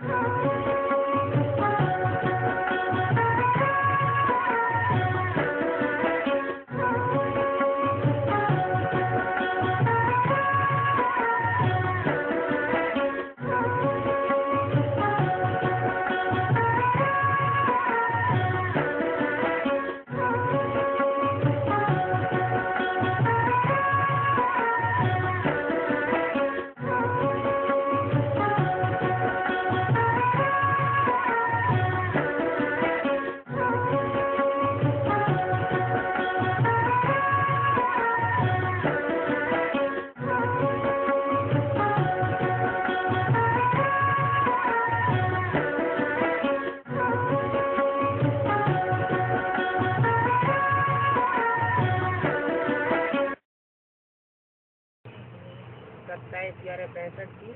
27/11/65 की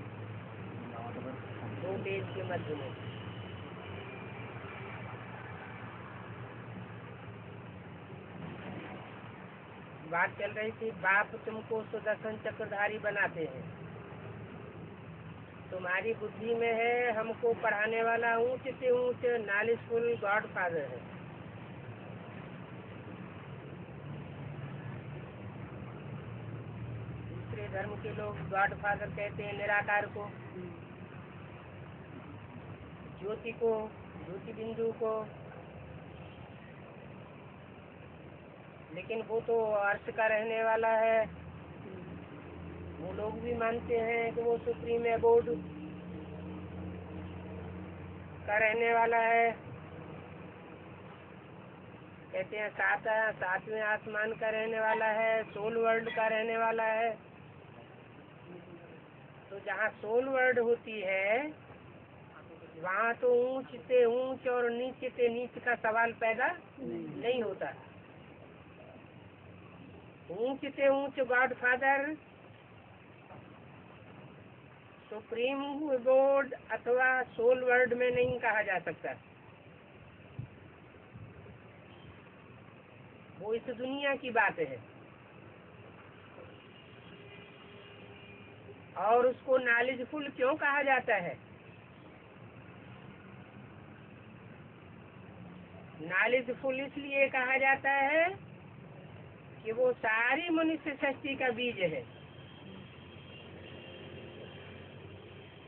2 पेज के मध्य में। बात चल रही थी, बाप तुमको सुदर्शन चक्रधारी बनाते हैं, तुम्हारी बुद्धि में है हमको पढ़ाने वाला ऊंच से ऊंच नॉलेजफुल गॉड फादर है। दूसरे धर्म के लोग गॉड फादर कहते हैं निराकार को, ज्योति को, ज्योति बिंदु को, लेकिन वो तो अर्थ का रहने वाला है। वो लोग भी मानते हैं कि वो सुप्रीम एबोर्ड का रहने वाला है। कहते हैं 7वें आसमान का रहने वाला है, सोल वर्ल्ड का रहने वाला है। तो जहाँ सोल वर्ल्ड होती है वहाँ तो ऊंच से ऊंच और नीच से नीच का सवाल पैदा नहीं होता। ऊंच से ऊंच गॉड फादर, सुप्रीम बोर्ड अथवा सोल वर्ल्ड में नहीं कहा जा सकता। वो इस दुनिया की बात है और उसको नॉलेजफुल क्यों कहा जाता है? नॉलेजफुल इसलिए कहा जाता है कि वो सारी मनुष्य सृष्टि का बीज है।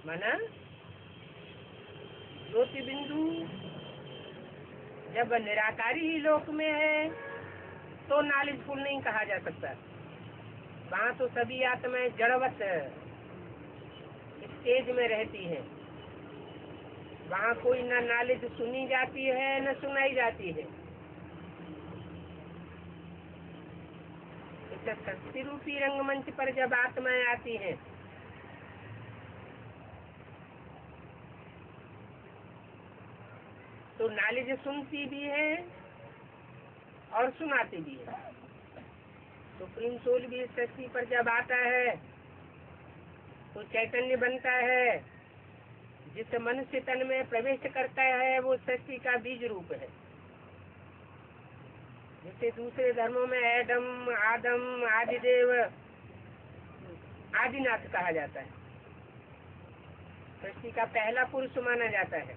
माना ज्योति बिंदु जब निराकारी ही लोक में है तो नॉलेजफुल नहीं कहा जा सकता। वहाँ तो सभी आत्माएं जड़वत स्टेज में रहती है। वहाँ कोई न नॉलेज सुनी जाती है न सुनाई जाती है। इस शक्ति रूपी रंगमंच पर जब आत्माएं आती हैं तो नॉलेज सुनती भी है और सुनाती भी है। सुप्रीम सोल भी इस सृष्टि पर जब आता है तो चैतन्य बनता है। जिस मनुष्य तन में प्रवेश करता है वो सृष्टि का बीज रूप है, जिसे दूसरे धर्मों में एडम, आदम, आदिदेव, आदिनाथ कहा जाता है। सृष्टि का पहला पुरुष माना जाता है।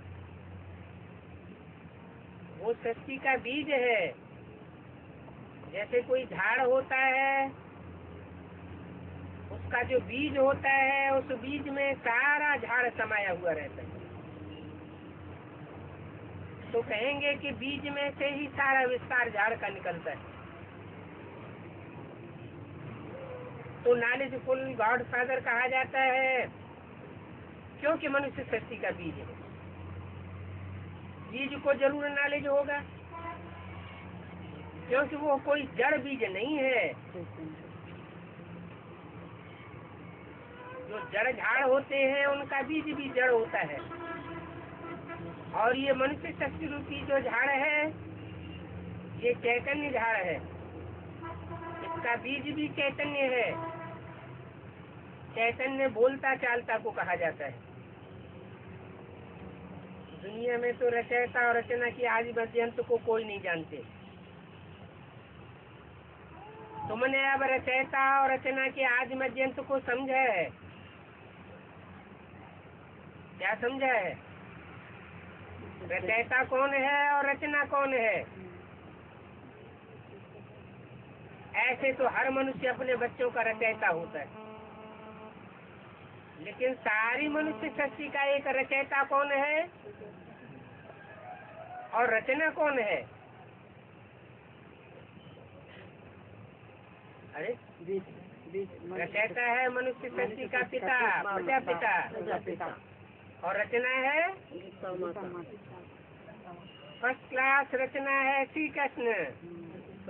वो सृष्टि का बीज है। जैसे कोई झाड़ होता है, उसका जो बीज होता है उस बीज में सारा झाड़ समाया हुआ रहता है। तो कहेंगे कि बीज में से ही सारा विस्तार झाड़ का निकलता है। तो नॉलेजफुल गॉड फादर कहा जाता है क्योंकि मनुष्य सृष्टि का बीज है। बीज को जरूर नॉलेज होगा क्योंकि वो कोई जड़ बीज नहीं है। जो जड़ झाड़ होते हैं उनका बीज भी जड़ होता है और ये मनुष्य शक्ति रूपी जो झाड़ है ये चैतन्य झाड़ है। इसका बीज भी चैतन्य है। चैतन्य बोलता चालता को कहा जाता है। दुनिया में तो रचयिता और रचना की आदि मध्यंत को कोई नहीं जानते। तुमने अब रचयिता और रचना के आदि मध्यंत को समझा है? क्या समझा है? रचयिता कौन है और रचना कौन है? ऐसे तो हर मनुष्य अपने बच्चों का रचयिता होता है, लेकिन सारी मनुष्य सृष्टि का एक रचयिता कौन है और रचना कौन है? अरे रचयिता है मनुष्य सृष्टि का पिता, प्रजापिता, और रचना है फर्स्ट क्लास रचना है श्री कृष्ण,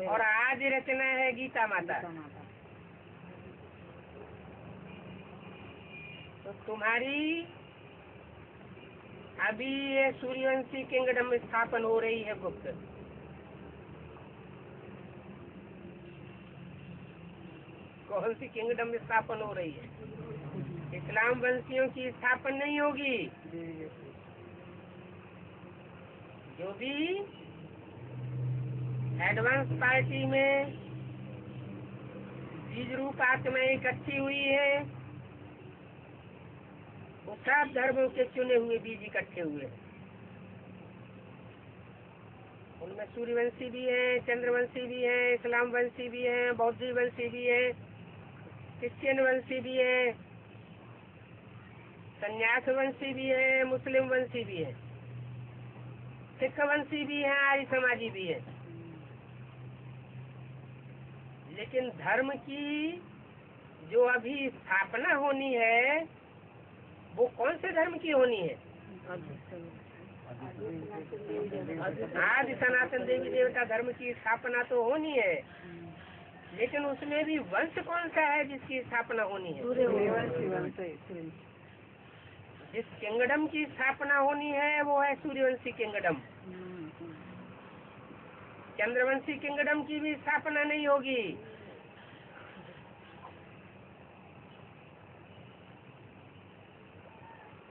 और आज रचना है गीता माता। तो तुम्हारी अभी ये सूर्यवंशी किंगडम स्थापन हो रही है गुप्त। कौन सी किंगडम स्थापन हो रही है? इस्लाम वंशियों की स्थापना नहीं होगी। जो भी एडवांस पार्टी में बीज रूप आत्माएं इकट्ठी हुई है, वो सब धर्मों के चुने हुए बीज इकट्ठे हुए हैं। उनमें सूर्यवंशी भी है, चंद्रवंशी भी है, इस्लाम वंशी भी है, बौद्ध वंशी भी है, क्रिश्चियन वंशी भी है, संन्यास वंशी भी है, मुस्लिम वंशी भी है, सिख वंशी भी है, आर्य समाजी भी है। लेकिन धर्म की जो अभी स्थापना होनी है वो कौन से धर्म की होनी है? आदि सनातन देवी देवता धर्म की स्थापना तो होनी है, लेकिन उसमें भी वंश कौन सा है जिसकी स्थापना होनी है? जिस किंगडम की स्थापना होनी है वो है सूर्यवंशी किंगडम। चंद्रवंशी किंगडम की भी स्थापना नहीं होगी।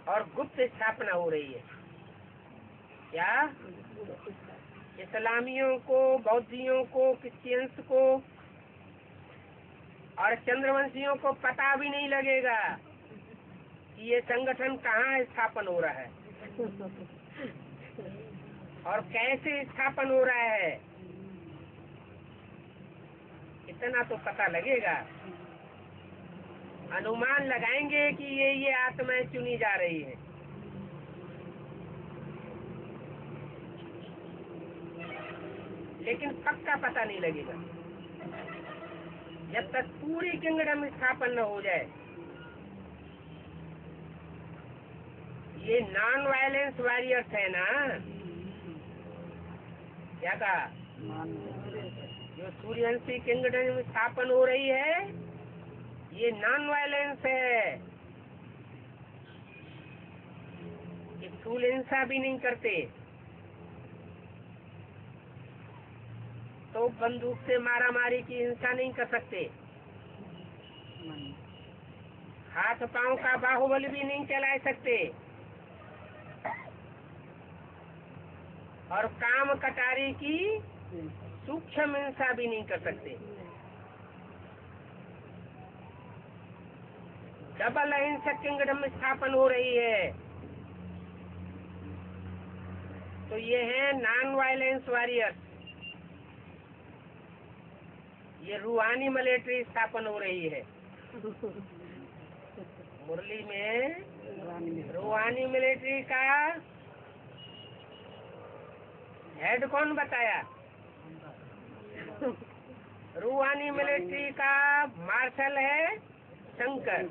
और गुप्त स्थापना हो रही है। क्या? इस्लामियों को, बौद्धियों को, क्रिश्चियंस को और चंद्रवंशियों को पता भी नहीं लगेगा कि ये संगठन कहाँ स्थापन हो रहा है और कैसे स्थापन हो रहा है। इतना तो पता लगेगा, अनुमान लगाएंगे कि ये आत्माएं चुनी जा रही है। लेकिन पक्का पता नहीं लगेगा जब तक पूरी किंगडम स्थापन न हो जाए। ये नॉन वायलेंस वॉरियर्स है ना, क्या कहा? जो सूर्यवंशी किंगडम स्थापन हो रही है ये नॉन वायलेंस है। ये स्थूल हिंसा भी नहीं करते, तो बंदूक से मारा मारी की हिंसा नहीं कर सकते, हाथ पांव का बाहुबल भी नहीं चला सकते, और काम कटारी की सूक्ष्म हिंसा भी नहीं कर सकते। डबल अहिंसक किंगडम स्थापन हो रही है। तो ये है नॉन वायलेंस वॉरियर्स। ये रूहानी मिलिट्री स्थापन हो रही है। मुरली में रूहानी मिलिट्री का हेड कौन बताया? रूहानी मिलिट्री का मार्शल है शंकर,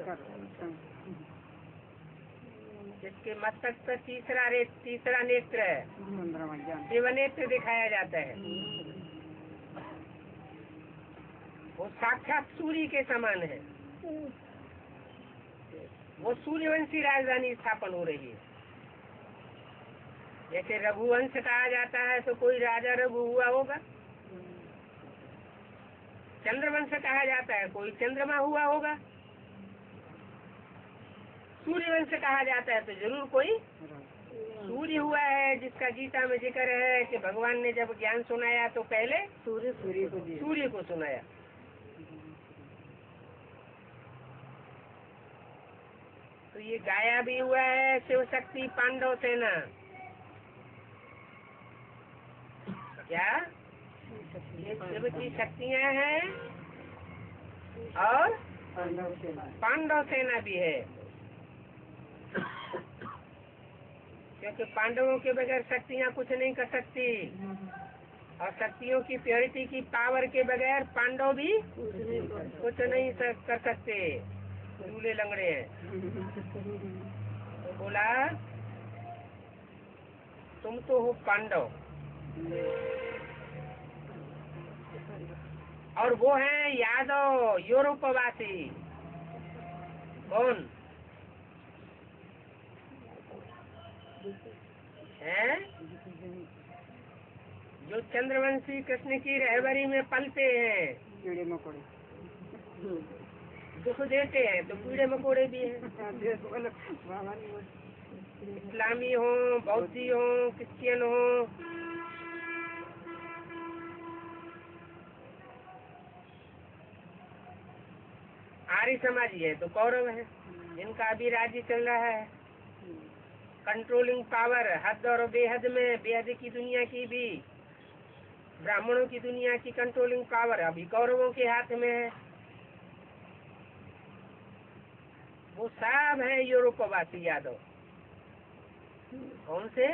जिसके मस्तक पर तीसरा नेत्र है, शिव नेत्र दिखाया जाता है। वो साक्षात सूर्य के समान है। वो सूर्यवंशी राजधानी स्थापन हो रही है। जैसे रघुवंश कहा जाता है तो कोई राजा रघु हुआ होगा, चंद्रवंश कहा जाता है कोई चंद्रमा हुआ होगा, सूर्यवंश कहा जाता है तो जरूर कोई सूर्य हुआ है, जिसका गीता में जिक्र है कि भगवान ने जब ज्ञान सुनाया तो पहले सूर्य को सुनाया। तो ये गाया भी हुआ है शिव शक्ति पांडव सेना। क्या? ये शिव की शक्तियाँ हैं और पांडव सेना भी है, क्योंकि पांडवों के बगैर शक्तियाँ कुछ नहीं कर सकती, और शक्तियों की प्योरिटी की पावर के बगैर पांडव भी कुछ नहीं कर सकते, लूले लंगड़े हैं। तो बोला तुम तो हो पांडव, और वो हैं यादव यूरोपवासी। कौन है? जो चंद्रवंशी कृष्ण की रहबरी में पलते हैं, कीड़े मकोड़े दुख देते हैं, तो कीड़े मकोड़े भी हैं। इस्लामी हो, बौद्धी हो, क्रिश्चियन हो, आर्य समाजी है तो कौरव है, जिनका अभी राज्य चल रहा है। कंट्रोलिंग पावर हद और बेहद में, बेहद की दुनिया की भी, ब्राह्मणों की दुनिया की कंट्रोलिंग पावर अभी कौरवों के हाथ में है। वो सब है यूरोपवासी यादव। कौन से?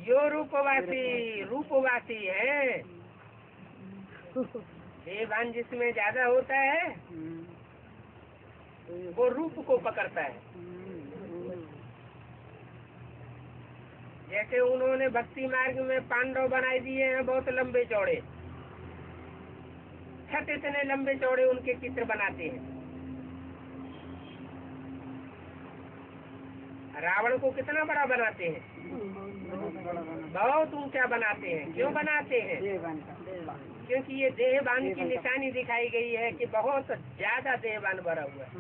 यूरोपवासी, रूपवासी है। देवान जिसमें ज्यादा होता है वो रूप को पकड़ता है। जैसे उन्होंने भक्ति मार्ग में पांडव बनाए दिए हैं, बहुत लंबे चौड़े, छठ इतने लंबे चौड़े उनके चित्र बनाते हैं। रावण को कितना बड़ा बनाते हैं, बहुत ऊंचा बनाते हैं। क्यों बनाते हैं? क्योंकि ये देहवान की निशानी दिखाई गई है कि बहुत ज्यादा देहवान भरा हुआ है।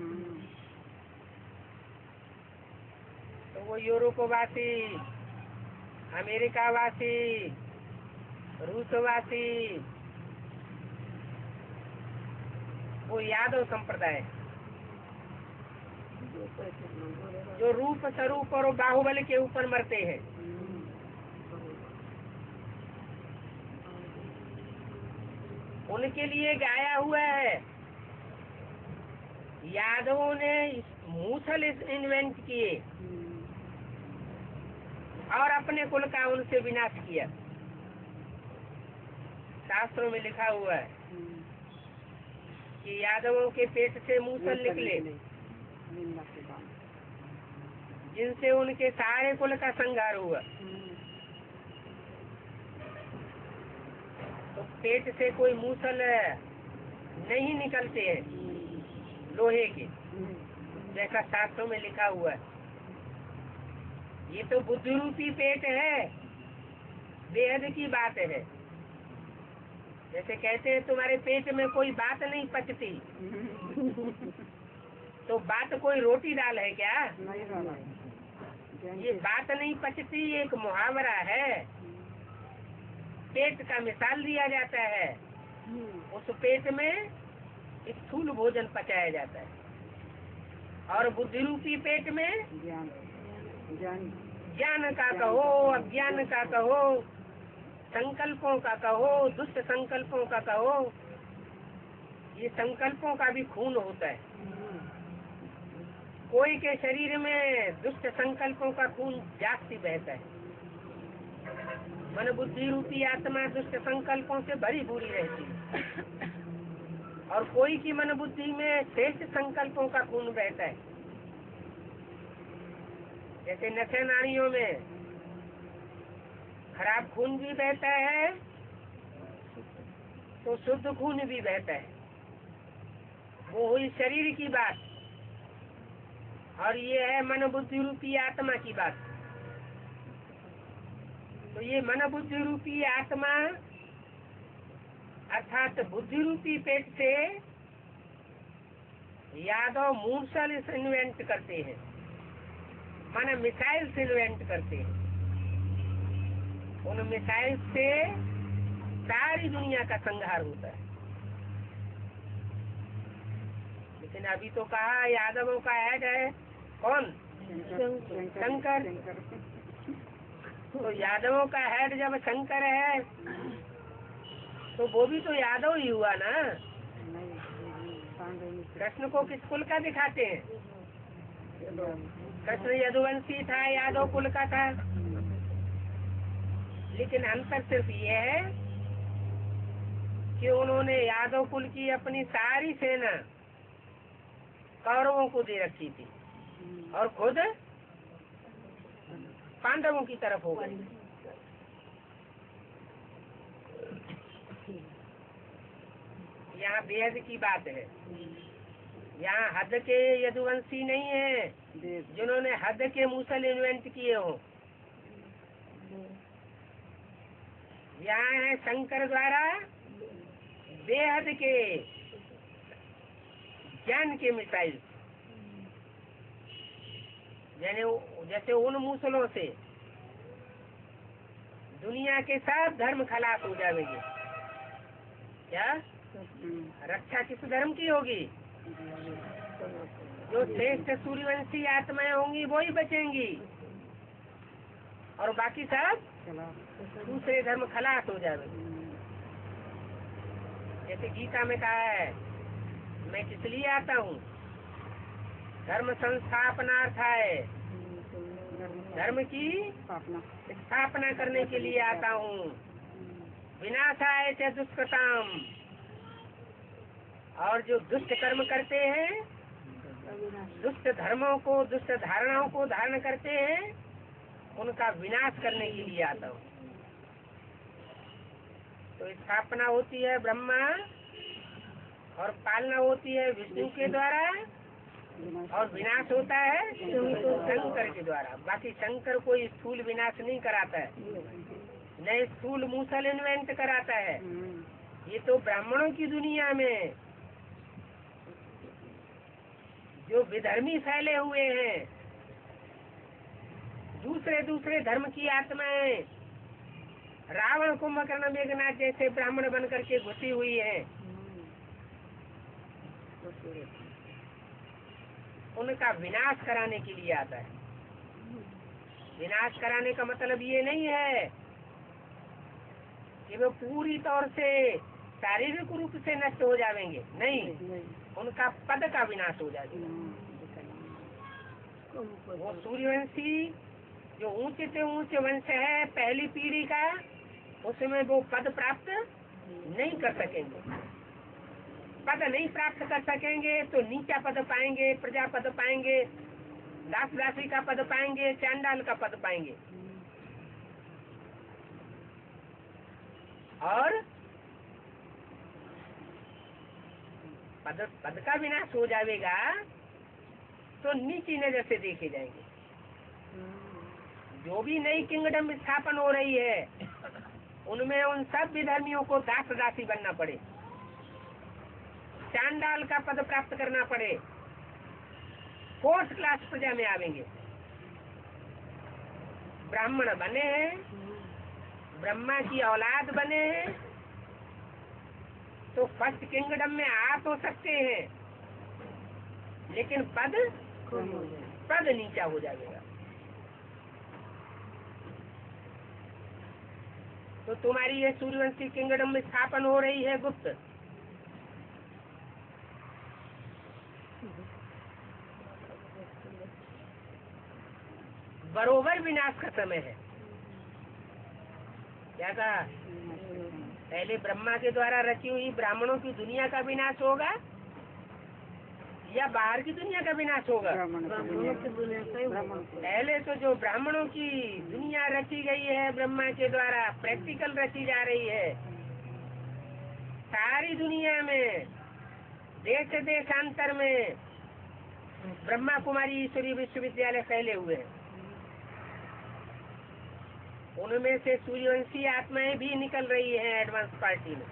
तो वो यूरोपवासी, अमेरिकावासी, रूसवासी, वो यादव संप्रदाय, जो रूप स्वरूप और बाहुबल के ऊपर मरते हैं। उनके लिए गाया हुआ है। यादवों ने मूसल इन्वेंट किए और अपने कुल का उनसे विनाश किया। शास्त्रों में लिखा हुआ है कि यादवों के पेट से मूसल निकले, जिनसे उनके सारे कुल का संहार हुआ। तो पेट से कोई मूसल नहीं निकलते हैं लोहे के, जैसा शास्त्रों में लिखा हुआ है। ये तो बुद्धि रूपी पेट है, बेहद की बात है। जैसे कहते हैं तुम्हारे पेट में कोई बात नहीं पचती, तो बात कोई रोटी दाल है क्या? ये बात नहीं पचती एक मुहावरा है, पेट का मिसाल दिया जाता है। उस पेट में स्थूल भोजन पचाया जाता है, और बुद्धि रूपी पेट में ज्ञान का कहो, अज्ञान का कहो, संकल्पों का कहो, दुष्ट संकल्पों का कहो, ये संकल्पों का भी खून होता है। कोई के शरीर में दुष्ट संकल्पों का खून जास्ती बहता है। मन बुद्धि रूपी आत्मा दुष्ट संकल्पों से भरी भूरी रहती है, और कोई की मन बुद्धि में श्रेष्ठ संकल्पों का खून बहता है। जैसे नशे नाड़ियों में खराब खून भी बहता है, तो शुद्ध खून भी बहता है। वो हुई शरीर की बात, और ये है मन बुद्धि रूपी आत्मा की बात। तो ये मन बुद्धि रूपी आत्मा अर्थात बुद्धि रूपी पेट से यादव मूसल इन्वेंट करते हैं, माना मिसाइल्स इन्वेंट करते हैं। उन मिसाइल से सारी दुनिया का संहार होता है। लेकिन अभी तो कहा यादवों का हेड है कौन? शंकर। तो यादवों का हेड जब शंकर है तो वो भी तो यादव ही हुआ ना। कृष्ण को किस कुल का दिखाते हैं? कृष्ण यदुवंशी था, यादव कुल का था। लेकिन अंतर सिर्फ ये है कि उन्होंने यादव कुल की अपनी सारी सेना कौरवों को दे रखी थी और खुद पांडवों की तरफ हो गए। यहाँ बेहद की बात है। यहाँ हद के यदुवंशी नहीं है जिन्होंने हद के मूसल इन्वेंट किए हो। यहाँ है शंकर द्वारा बेहद के ज्ञान के मिसाइल, जैसे उन मूसलों से दुनिया के सब धर्म खलास हो जाएंगे। क्या रक्षा किस धर्म की होगी? जो श्रेष्ठ सूर्यवंशी आत्माएं होंगी वो ही बचेंगी और बाकी सब दूसरे धर्म खलास हो जाएंगे। जैसे गीता में कहा है, मैं किस लिए आता हूँ? धर्म संस्थापनार्थाय, धर्म की स्थापना करने के लिए आता हूँ। विनाशाय च दुष्कृताम, और जो दुष्ट कर्म करते हैं, दुष्ट धर्मों को, दुष्ट धारणाओं को धारण करते हैं, उनका विनाश करने के लिए आता हूँ। तो स्थापना होती है ब्रह्मा और पालना होती है विष्णु के द्वारा और विनाश होता है शंकर के द्वारा। बाकी शंकर कोई स्थूल विनाश नहीं कराता है, न स्थूल मूसल इन्वेंट कराता है। ये तो ब्राह्मणों की दुनिया में जो विधर्मी फैले हुए हैं, दूसरे दूसरे धर्म की आत्माएं रावण कुंभकर्ण मेघनाथ जैसे ब्राह्मण बन करके घुसी हुई है, उनका विनाश कराने के लिए आता है। विनाश कराने का मतलब ये नहीं है कि वो पूरी तौर से शारीरिक रूप से नष्ट हो जाएंगे, नहीं, उनका पद का विनाश हो जाएगा। वो सूर्यवंशी जो ऊंचे से ऊंचे वंश है पहली पीढ़ी का, उसमें वो पद प्राप्त नहीं कर सकेंगे। पद नहीं प्राप्त कर सकेंगे तो नीचा पद पाएंगे, प्रजा पद पाएंगे, दास दासी का पद पाएंगे, चांडाल का पद पाएंगे। और पद का विनाश हो जाएगा तो नीची नजर से देखे जाएंगे। जो भी नई किंगडम स्थापन हो रही है उनमें उन सब विधर्मियों को दास दासी बनना पड़े, चांडाल का पद प्राप्त करना पड़े, फोर्थ क्लास प्रजा में आवेंगे। ब्राह्मण बने हैं, ब्रह्मा की औलाद बने हैं तो फर्स्ट किंगडम में आ तो सकते हैं, लेकिन पद नीचा हो जाएगा। तो तुम्हारी ये सूर्यवंशी किंगडम में स्थापन हो रही है गुप्त, बरोबर विनाश का समय है। क्या कहा? पहले ब्रह्मा के द्वारा रची हुई ब्राह्मणों की दुनिया का विनाश होगा या बाहर की दुनिया का विनाश होगा? पहले तो जो ब्राह्मणों की दुनिया रची गई है ब्रह्मा के द्वारा, प्रैक्टिकल रची जा रही है, सारी दुनिया में देश देशांतर में ब्रह्मा कुमारी ईश्वरीय विश्वविद्यालय फैले हुए हैं। उनमें से सूर्यवंशी आत्माएं भी निकल रही हैं एडवांस पार्टी में,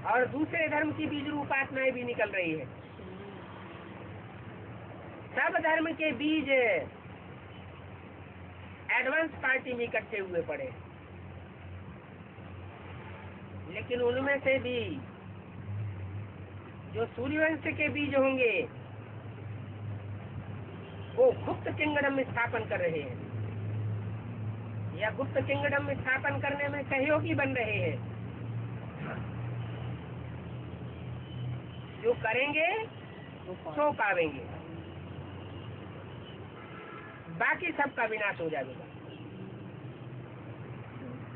और दूसरे धर्म की बीज रूप आत्माएं भी निकल रही है। सब धर्म के बीज एडवांस पार्टी में इकट्ठे हुए पड़े, लेकिन उनमें से भी जो सूर्यवंश के बीज होंगे वो गुप्त किंगडम में स्थापन कर रहे हैं। या गुप्त किंगडम स्थापन करने में सहयोगी बन रहे हैं। जो करेंगे सो पावेंगे, बाकी सबका विनाश हो जाएगा।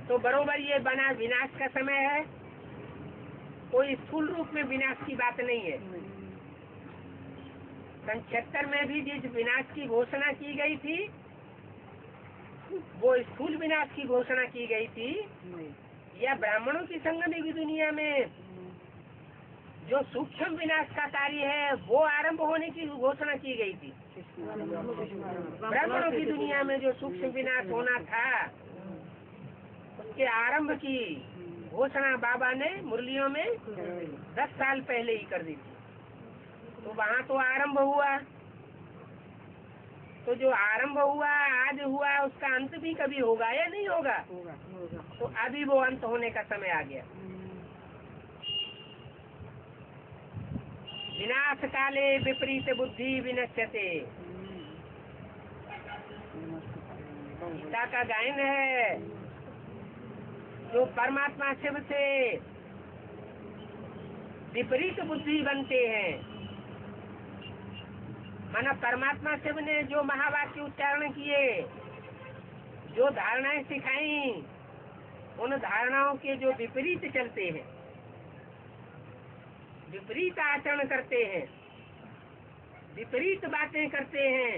तो बरोबर ये बना विनाश का समय है, कोई स्थूल रूप में विनाश की बात नहीं है। सन 76 में भी जिस विनाश की घोषणा की गई थी वो स्थूल विनाश की घोषणा की गई थी, या ब्राह्मणों की संगति की दुनिया में जो सूक्ष्म विनाश का कार्य है वो आरंभ होने की घोषणा की गई थी। ब्राह्मणों की दुनिया में जो सूक्ष्म विनाश होना था उसके आरंभ की घोषणा बाबा ने मुरलियों में 10 साल पहले ही कर दी थी। तो वहाँ तो आरंभ हुआ, तो जो आरंभ हुआ आज हुआ उसका अंत भी कभी होगा या नहीं होगा? तो अभी वो अंत होने का समय आ गया। विनाश काले विपरीत बुद्धि विनश्यते, गीता का गायन है। जो परमात्मा शिव से विपरीत बुद्धि बनते हैं, माना परमात्मा शिव ने जो महावाक्य उच्चारण किए, जो धारणाएं सिखाई, उन धारणाओं के जो विपरीत चलते हैं, विपरीत आचरण करते हैं, विपरीत बातें करते हैं,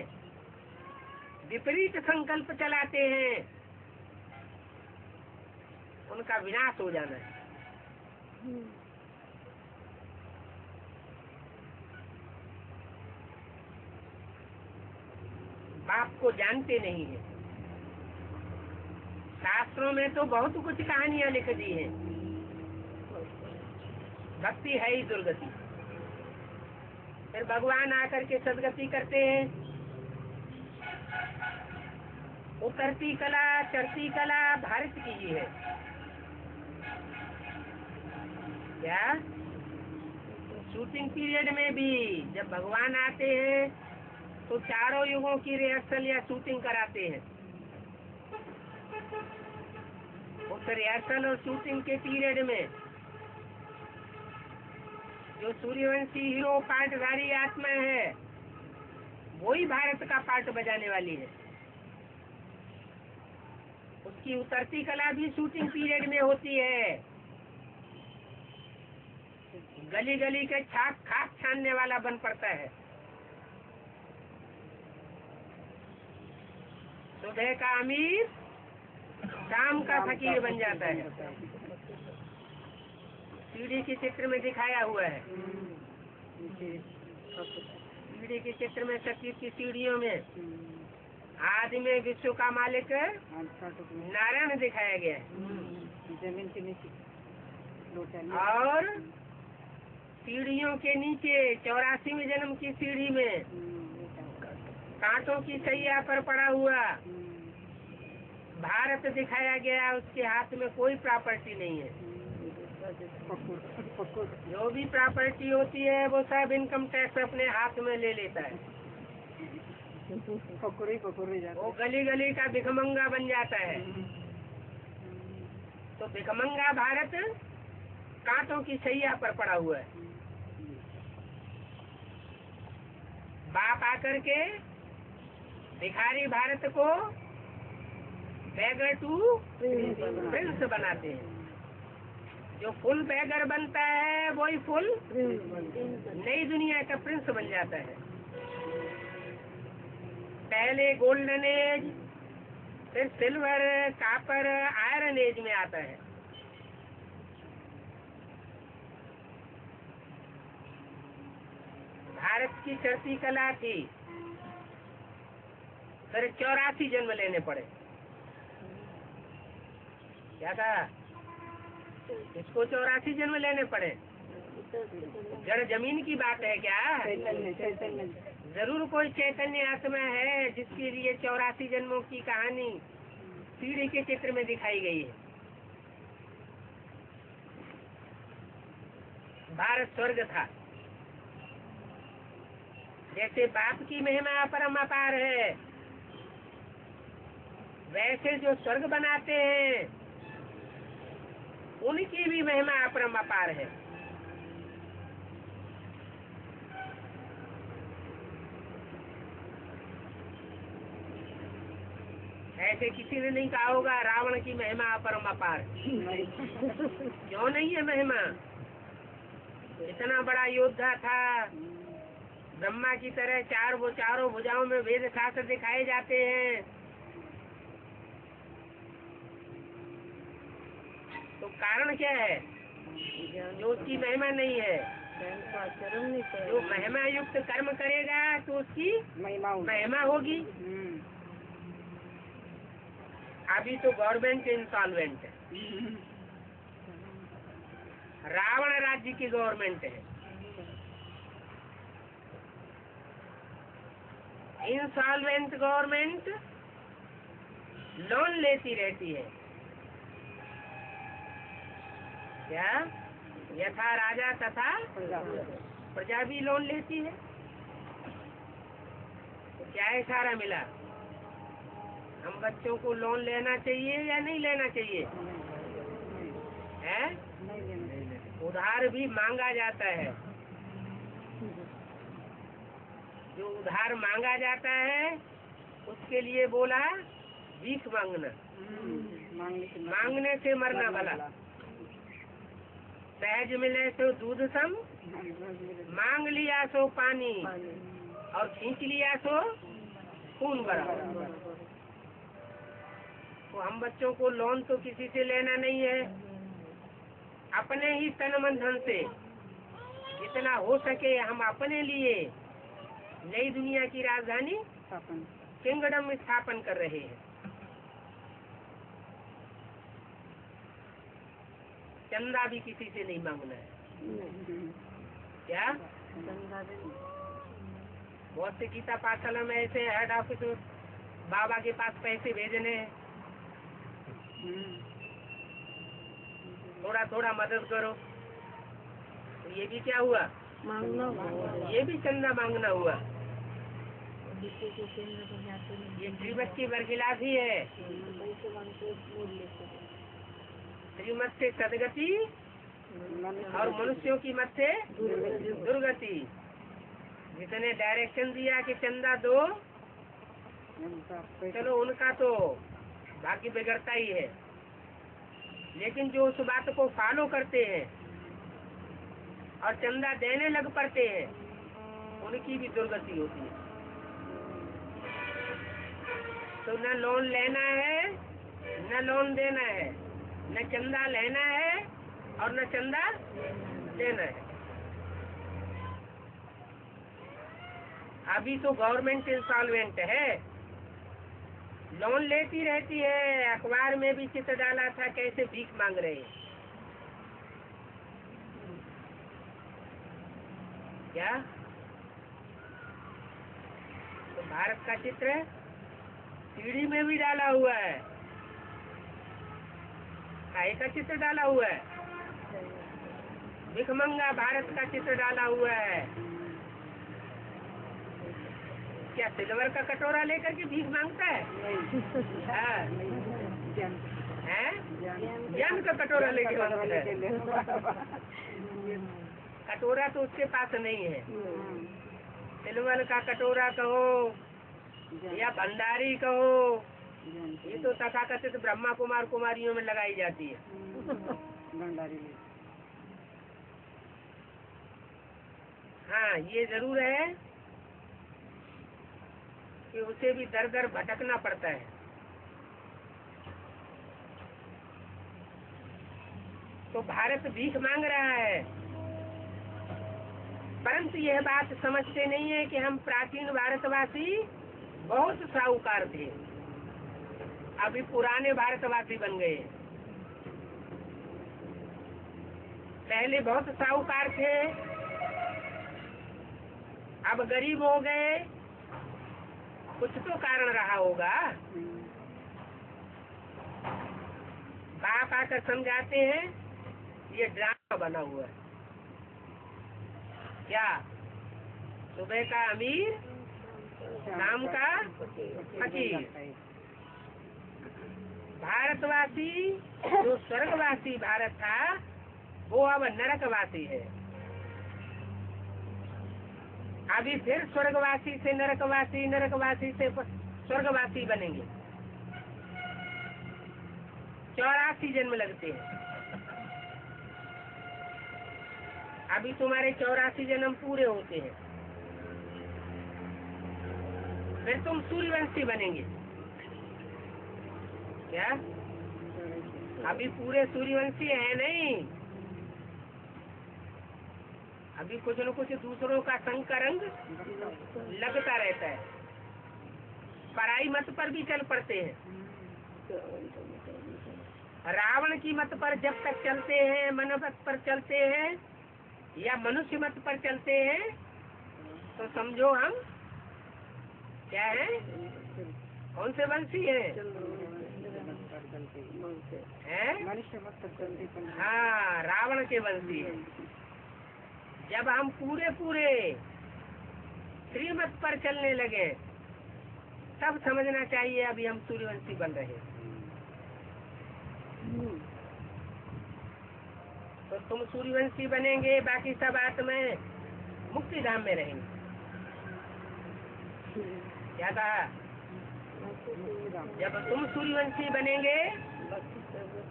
विपरीत संकल्प चलाते हैं, उनका विनाश हो जाना है। बाप को जानते नहीं है। शास्त्रों में तो बहुत कुछ कहानियां लिख दी हैं, भक्ति है ही दुर्गति। फिर भगवान आकर के सदगति करते हैं। उतरती कला चढ़ती कला भारत की ही है। क्या शूटिंग पीरियड में भी जब भगवान आते हैं तो चारों युगों की रिहर्सल या शूटिंग कराते हैं। उस रिहर्सल और शूटिंग के पीरियड में जो सूर्यवंशी हीरो पार्टधारी आत्मा है वही भारत का पार्ट बजाने वाली है। उसकी उतरती कला भी शूटिंग पीरियड में होती है। गली गली के खाक छानने वाला बन पड़ता है। सुबह का अमीर शाम का फकीर बन जाता है। सीढ़ी के चित्र में दिखाया हुआ है। सीढ़ी के चित्र में सतीश की सीढ़ियों में आदि में विश्व का मालिक नारायण दिखाया गया है। और सीढ़ियों के नीचे 84वें जन्म की सीढ़ी में कांटों की सैया पर पड़ा हुआ भारत दिखाया गया। उसके हाथ में कोई प्रॉपर्टी नहीं है। जो भी प्रॉपर्टी होती है वो सब इनकम टैक्स अपने हाथ में ले लेता है। वो गली गली का भिखमंगा बन जाता है। तो भिखमंगा भारत कांटों की सैया पर पड़ा हुआ है। बाप आकर के भिखारी भारत को बैगर टू प्रिंस बनाते हैं। जो फुल बैगर बनता है वही फुल नई दुनिया का प्रिंस बन जाता है। पहले गोल्डन एज, फिर सिल्वर, कापर, आयरन एज में आता है। भारत की चढ़ती कला थी, फिर 84 जन्म लेने पड़े। क्या कहा? इसको 84 जन्म लेने पड़े। जड़ जमीन की बात है क्या? जरूर कोई चैतन्य आत्मा है जिसके लिए 84 जन्मों की कहानी सीढ़ी के चित्र में दिखाई गई है। भारत स्वर्ग था। जैसे बाप की महिमा परम अपार है, वैसे जो स्वर्ग बनाते हैं उनकी भी महिमा अपरंपार है। ऐसे किसी ने नहीं कहा होगा रावण की महिमा अपरंपार। क्यों नहीं है महिमा? इतना बड़ा योद्धा था, ब्रह्मा की तरह चारों भुजाओं में वेद शास्त्र दिखाए जाते हैं। तो कारण क्या है जो उसकी महिमा नहीं है? जो महिमा युक्त कर्म करेगा तो उसकी महिमा होगी। अभी तो गवर्नमेंट इंसॉल्वेंट है, रावण राज्य की गवर्नमेंट है। इंसॉल्वेंट गवर्नमेंट लोन लेती रहती है। क्या? यथा राजा तथा प्रजा भी लोन लेती है। तो क्या इशारा मिला? हम बच्चों को लोन लेना चाहिए या नहीं लेना चाहिए? है? उधार भी मांगा जाता है। जो उधार मांगा जाता है उसके लिए बोला भीख मांगना, मांगने से मरना भला। सहज मिले तो दूध सम, मांग लिया सो पानी, और खींच लिया सो खून बराबर। तो हम बच्चों को लोन तो किसी से लेना नहीं है, अपने ही तन मन धन से जितना हो सके हम अपने लिए नई दुनिया की राजधानी किंगडम में स्थापन कर रहे हैं। चंदा भी किसी से नहीं मांगना है। क्या? बहुत से गीता पाठशाला में ऐसे हेड ऑफिस बाबा के पास पैसे भेजने हैं, थोड़ा थोड़ा मदद करो। तो ये भी क्या हुआ? मांगना हुआ। ये भी चंदा मांगना हुआ। ये श्रीमत की बरखिलाफ ही है। श्रीमत से सदगति और मनुष्यों की मत से दुर्गति। जितने डायरेक्शन दिया कि चंदा दो, चलो उनका तो भाग्य बिगड़ता ही है, लेकिन जो उस बात को फॉलो करते हैं और चंदा देने लग पड़ते हैं उनकी भी दुर्गति होती है। तो न लोन लेना है न लोन देना है, न चंदा लेना है और न चंदा देना है। अभी तो गवर्नमेंट इंसॉल्वेंट है, लोन लेती रहती है। अखबार में भी चित्र डाला था कैसे भीख मांग रहे हैं। क्या? तो भारत का चित्र सीढ़ी में भी डाला हुआ है, काय का चित्र डाला हुआ है, भिखमंगा भारत का चित्र डाला हुआ है। क्या सिल्वर का कटोरा लेकर के भीख मांगता है? ज्ञान का कटोरा लेके मांगता है। कटोरा तो उसके पास नहीं है। सिल्वर का कटोरा कहो या भंडारी कहो, ये तो तथाकथित ब्रह्मा कुमार कुमारियों में लगाई जाती है। भंडारी। हाँ, ये जरूर है कि उसे भी दर दर भटकना पड़ता है। तो भारत भीख मांग रहा है, परंतु यह बात समझते नहीं है कि हम प्राचीन भारतवासी बहुत साहूकार थे, अभी पुराने भारतवासी बन गए। पहले बहुत साहूकार थे, अब गरीब हो गए। कुछ तो कारण रहा होगा। बाप आकर समझाते हैं ये ड्रामा बना हुआ है। क्या? सुबह का अमीर शाम का फकीर। भारतवासी जो स्वर्गवासी भारत था वो अब नरकवासी है। अभी फिर स्वर्गवासी से नरकवासी, नरकवासी से स्वर्गवासी बनेंगे। 84 जन्म लगते हैं। अभी तुम्हारे 84 जन्म पूरे होते हैं, फिर तुम सूर्यवंशी बनेंगे। क्या अभी पूरे सूर्यवंशी है नहीं, अभी कुछ न कुछ दूसरों का संग का रंग लगता रहता है। पराई मत पर भी चल पड़ते हैं। रावण की मत पर जब तक चलते हैं, मनोमत पर चलते हैं या मनुष्य मत पर चलते हैं तो समझो हम क्या है, कौन से वंशी है? हाँ, रावण के वंशी है। जब हम पूरे पूरे श्रीमत पर चलने लगे तब समझना चाहिए अभी हम सूर्यवंशी बन रहे हैं। तो तुम सूर्यवंशी बनेंगे, बाकी सब आत्माएं मुक्ति धाम में रहेंगे। क्या कहा? जब तुम सूर्यवंशी बनेंगे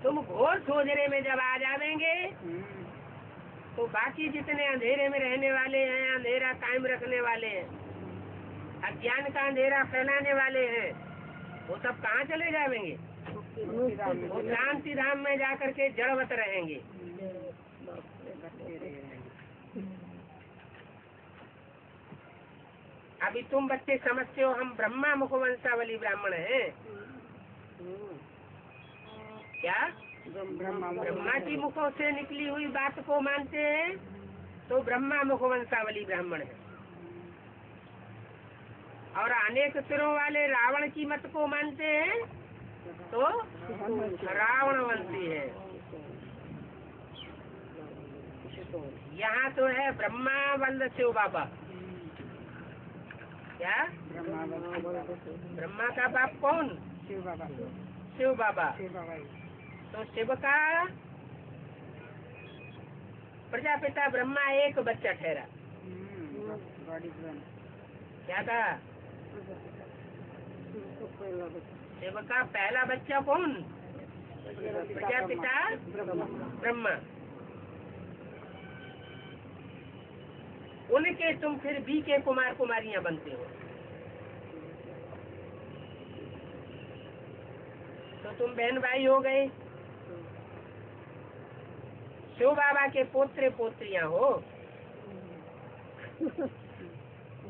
तुम घोर सोजरे में जब आ जाएंगे तो बाकी जितने अंधेरे में रहने वाले हैं, अंधेरा कायम रखने वाले हैं, अज्ञान का अंधेरा फैलाने वाले हैं, वो सब कहाँ चले जाएंगे? वो शांति धाम में जाकर के जड़वत रहेंगे। अभी तुम बच्चे समझते हो हम ब्रह्मा मुखवंशावली ब्राह्मण हैं। क्या ब्रह्मा की मुखों से निकली हुई बात को मानते हैं तो ब्रह्मा मुखवंशावली ब्राह्मण है, और अनेक सिरों वाले रावण की मत को मानते हैं तो रावणवंशी है। यहाँ तो है ब्रह्मा वल्द शिव बाबा। क्या ब्रह्मा का बाप कौन? शिव बाबा। शिव बाबा। तो शिव का प्रजापिता ब्रह्मा एक बच्चा ठहरा। क्या कहा? शिव का पहला बच्चा कौन? प्रजापिता ब्रह्मा। उनके तुम फिर बी के कुमार कुमारियां बनते हो। तो तुम बहन भाई हो गए। शिव बाबा के पोत्रे पोत्रियां हो।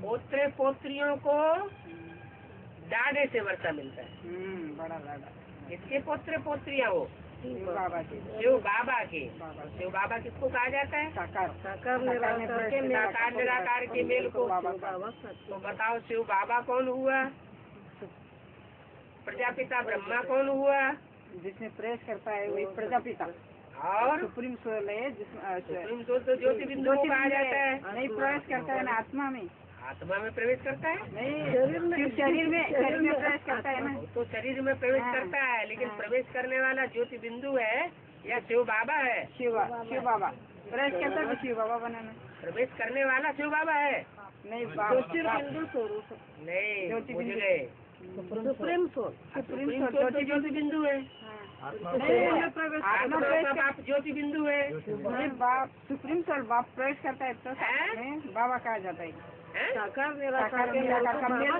पोत्रे पोत्रियों को दादे से वर्षा मिलता है। बड़ा दादा। किसके पोत्रे पोत्रियां हो? शिव बाबा के। शिव बाबा के। शिव बाबा किसको कहा जाता है? साकार निराकार के मेल को। तो बताओ शिव बाबा कौन हुआ? प्रजापिता ब्रह्मा कौन हुआ? जिसमें प्रवेश करता है वही प्रजापिता। और सुप्रीम सोल है, सुप्रीम सोल तो ज्योति बिंदु को कहा जाता है। नहीं प्रवेश करता है ना आत्मा में। आत्मा में प्रवेश करता है? नहीं, शरीर में प्रवेश करता है ना। तो शरीर में प्रवेश करता है, लेकिन प्रवेश करने वाला ज्योति बिंदु है या शिव बाबा है? शिव बाबा प्रवेश करता है तो शिव बाबा बनाना। प्रवेश करने वाला शिव बाबा है? नहीं, नहीं, बुझ गए। सुप्रीम सोल ज्योति बिंदु है। आत्मा का बाप ज्योति बिंदु है। बाप सुप्रीम सोल बाप प्रवेश करता है तो बाबा कहा जाता है। साकार निराकार को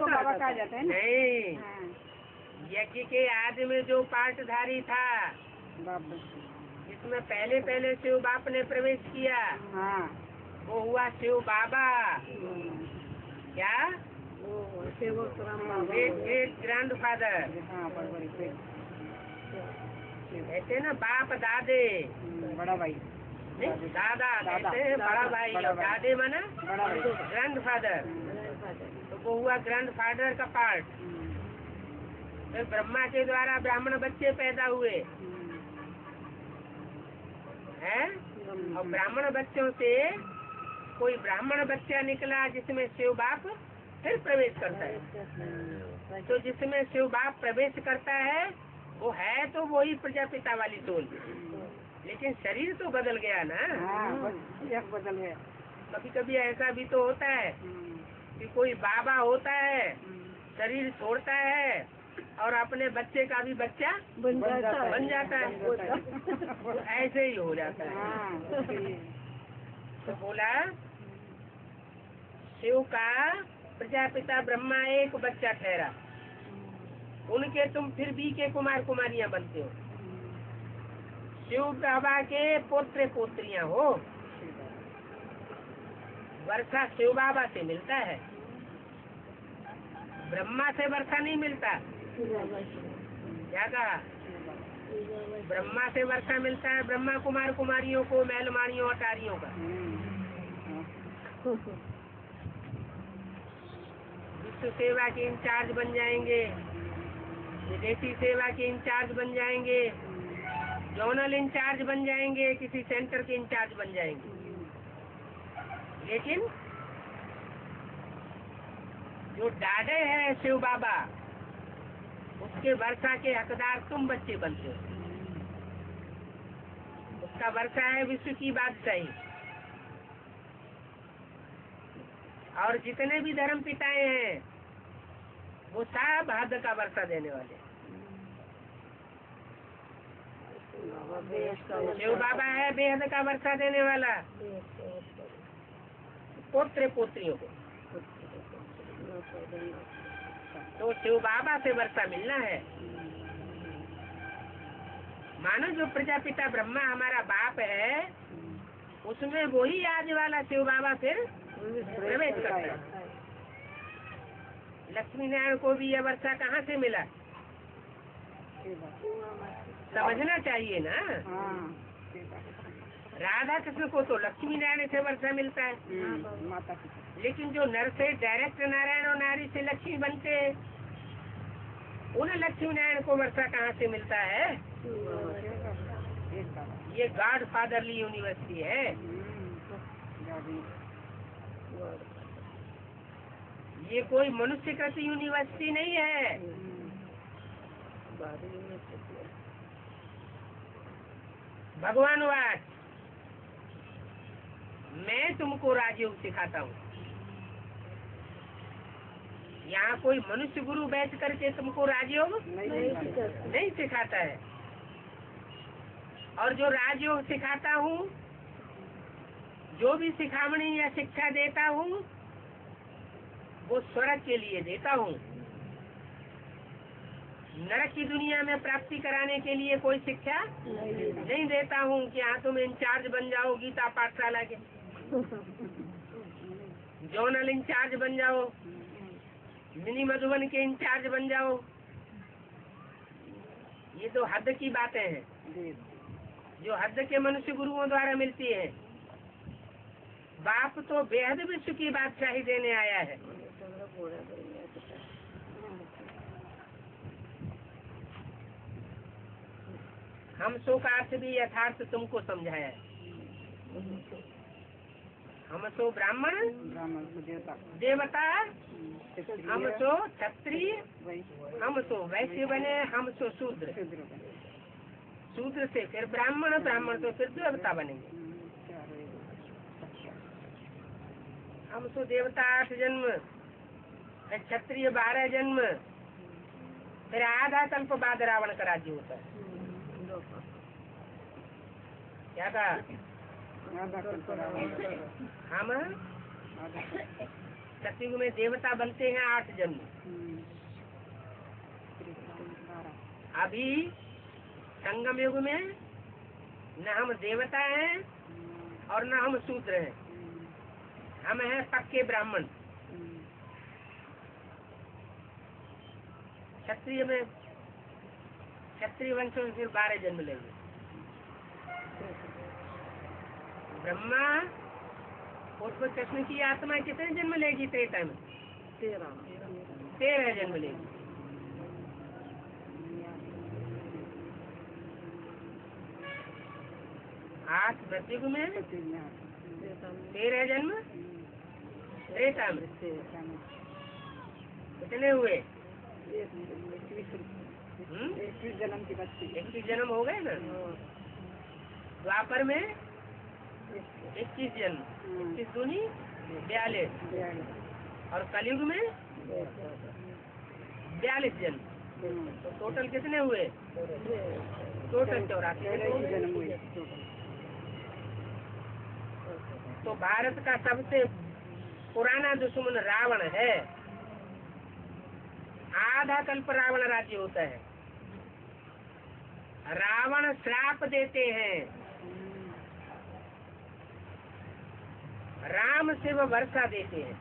बाबा कहा जाता है। नहीं, यज्ञ के आदि में जो पाठधारी था जिसमें पहले पहले शिव बाप ने प्रवेश किया, वो हुआ शिव बाबा। क्या? Great grand father. ऐसे ना बाप दादे, बड़ा भाई, दादा कहते हैं, बड़ा भाई। दादे माना ग्रैंड फादर, तो वो हुआ ग्रैंड फादर का पार्ट। फिर ब्रह्मा के द्वारा ब्राह्मण बच्चे पैदा हुए हैं, और ब्राह्मण बच्चों से कोई ब्राह्मण बच्चा निकला जिसमें शिव बाप फिर प्रवेश करता है। तो जिसमें शिव बाप प्रवेश करता है वो है तो वही प्रजापिता वाली सोल, लेकिन शरीर तो बदल गया ना। बदल गया। कभी कभी ऐसा भी तो होता है कि कोई बाबा होता है, शरीर छोड़ता है और अपने बच्चे का भी बच्चा बन जाता है। तो ऐसे ही हो जाता है। तो बोला शिव का प्रजापिता ब्रह्मा एक बच्चा ठहरा, उनके तुम फिर भी के कुमार कुमारियां बनते हो। शिव बाबा के पोत्र पोत्रियां हो। वर्षा शिव बाबा से मिलता है, ब्रह्मा से वर्षा नहीं मिलता। क्या कहा? ब्रह्मा से वर्षा मिलता है, ब्रह्मा कुमार कुमारियों को, महलमानियों अटारियों का। विश्व सेवा के इंचार्ज बन जाएंगे, विदेशी सेवा के इंचार्ज बन जाएंगे, जोनल इंचार्ज बन जाएंगे, किसी सेंटर के इंचार्ज बन जाएंगे। लेकिन जो डाडे है शिव बाबा, उसके वर्षा के हकदार तुम बच्चे बनते हो। उसका वर्षा है विश्व की बादशाही। और जितने भी धर्म पिताएं हैं वो सब हद का वर्षा देने वाले। शिव बाबा है बेहद का वर्षा देने वाला पोत्र पोत्रियों को। तो शिव बाबा से वर्षा मिलना है। मानो जो प्रजापिता ब्रह्मा हमारा बाप है, उसमें वही आज वाला शिव बाबा फिर प्रवेश करता है। लक्ष्मी नारायण को भी यह वर्षा कहाँ से मिला, समझना चाहिए ना। राधा कृष्ण को तो लक्ष्मी नारायण से वर्षा मिलता है, लेकिन जो नर से डायरेक्ट नारायण और नारी से लक्ष्मी बनते हैं, उन लक्ष्मी नारायण को वर्षा कहाँ से मिलता है? ये गॉड फादरली यूनिवर्सिटी है। ये कोई मनुष्य कृत यूनिवर्सिटी नहीं है। भगवानवाद, मैं तुमको राजयोग सिखाता हूँ। यहाँ कोई मनुष्य गुरु बैठ करके तुमको राजयोग नहीं सिखाता है। और जो राजयोग सिखाता हूँ, जो भी सिखावनी या शिक्षा देता हूँ, वो स्वर्ग के लिए देता हूँ। नरक की दुनिया में प्राप्ति कराने के लिए कोई शिक्षा नहीं देता हूँ कि हाँ तुम इंचार्ज बन जाओ गीता पाठशाला के, जोनल इंचार्ज बन जाओ, मिनी मधुबन के इंचार्ज बन जाओ। ये तो हद की बातें हैं जो हद के मनुष्य गुरुओं द्वारा मिलती है। बाप तो बेहद विश्व की बादशाही देने आया है। हम सो का अर्थ भी यथार्थ तुमको समझाया है। हम सो ब्राह्मण देवता, हम सो क्षत्रिय, हम सो वैश्य बने, हम सो शूद्र, शूद्र से फिर ब्राह्मण, ब्राह्मण से फिर देवता बनेंगे। हम सो देवता 8 जन्म, फिर क्षत्रिय 12 जन्म, फिर आधा कल्प बाद रावण का राज्य होता है। क्या कहा? हम सतयुग में देवता बनते हैं 8 जन्म। अभी संगम युग में न हम देवता हैं और न हम शूद्र हैं, हम हैं पक्के ब्राह्मण। क्षत्रिय में क्षत्रिय वंश में फिर 12 जन्म लेंगे। ब्रह्मा पूर्व कृष्ण की आत्मा कितने जन्म लेगी? त्रेता में 13 जन्म लेगी। आठ मृत्युग में 13 जन्म त्रेता में कितने हुए? 21 जन्म की बच्ची। 21 जन्म हो गए ना। द्वापर में 21 जन्म, 21 दूनी 42, और कलयुग में 42 जन्म। तो टोटल कितने हुए? टोटल 84 जन्म हुए। तो भारत का सबसे पुराना दुश्मन रावण है। आधा कल्प रावण राज्य होता है। रावण श्राप देते हैं, राम शिव वर्षा देते हैं।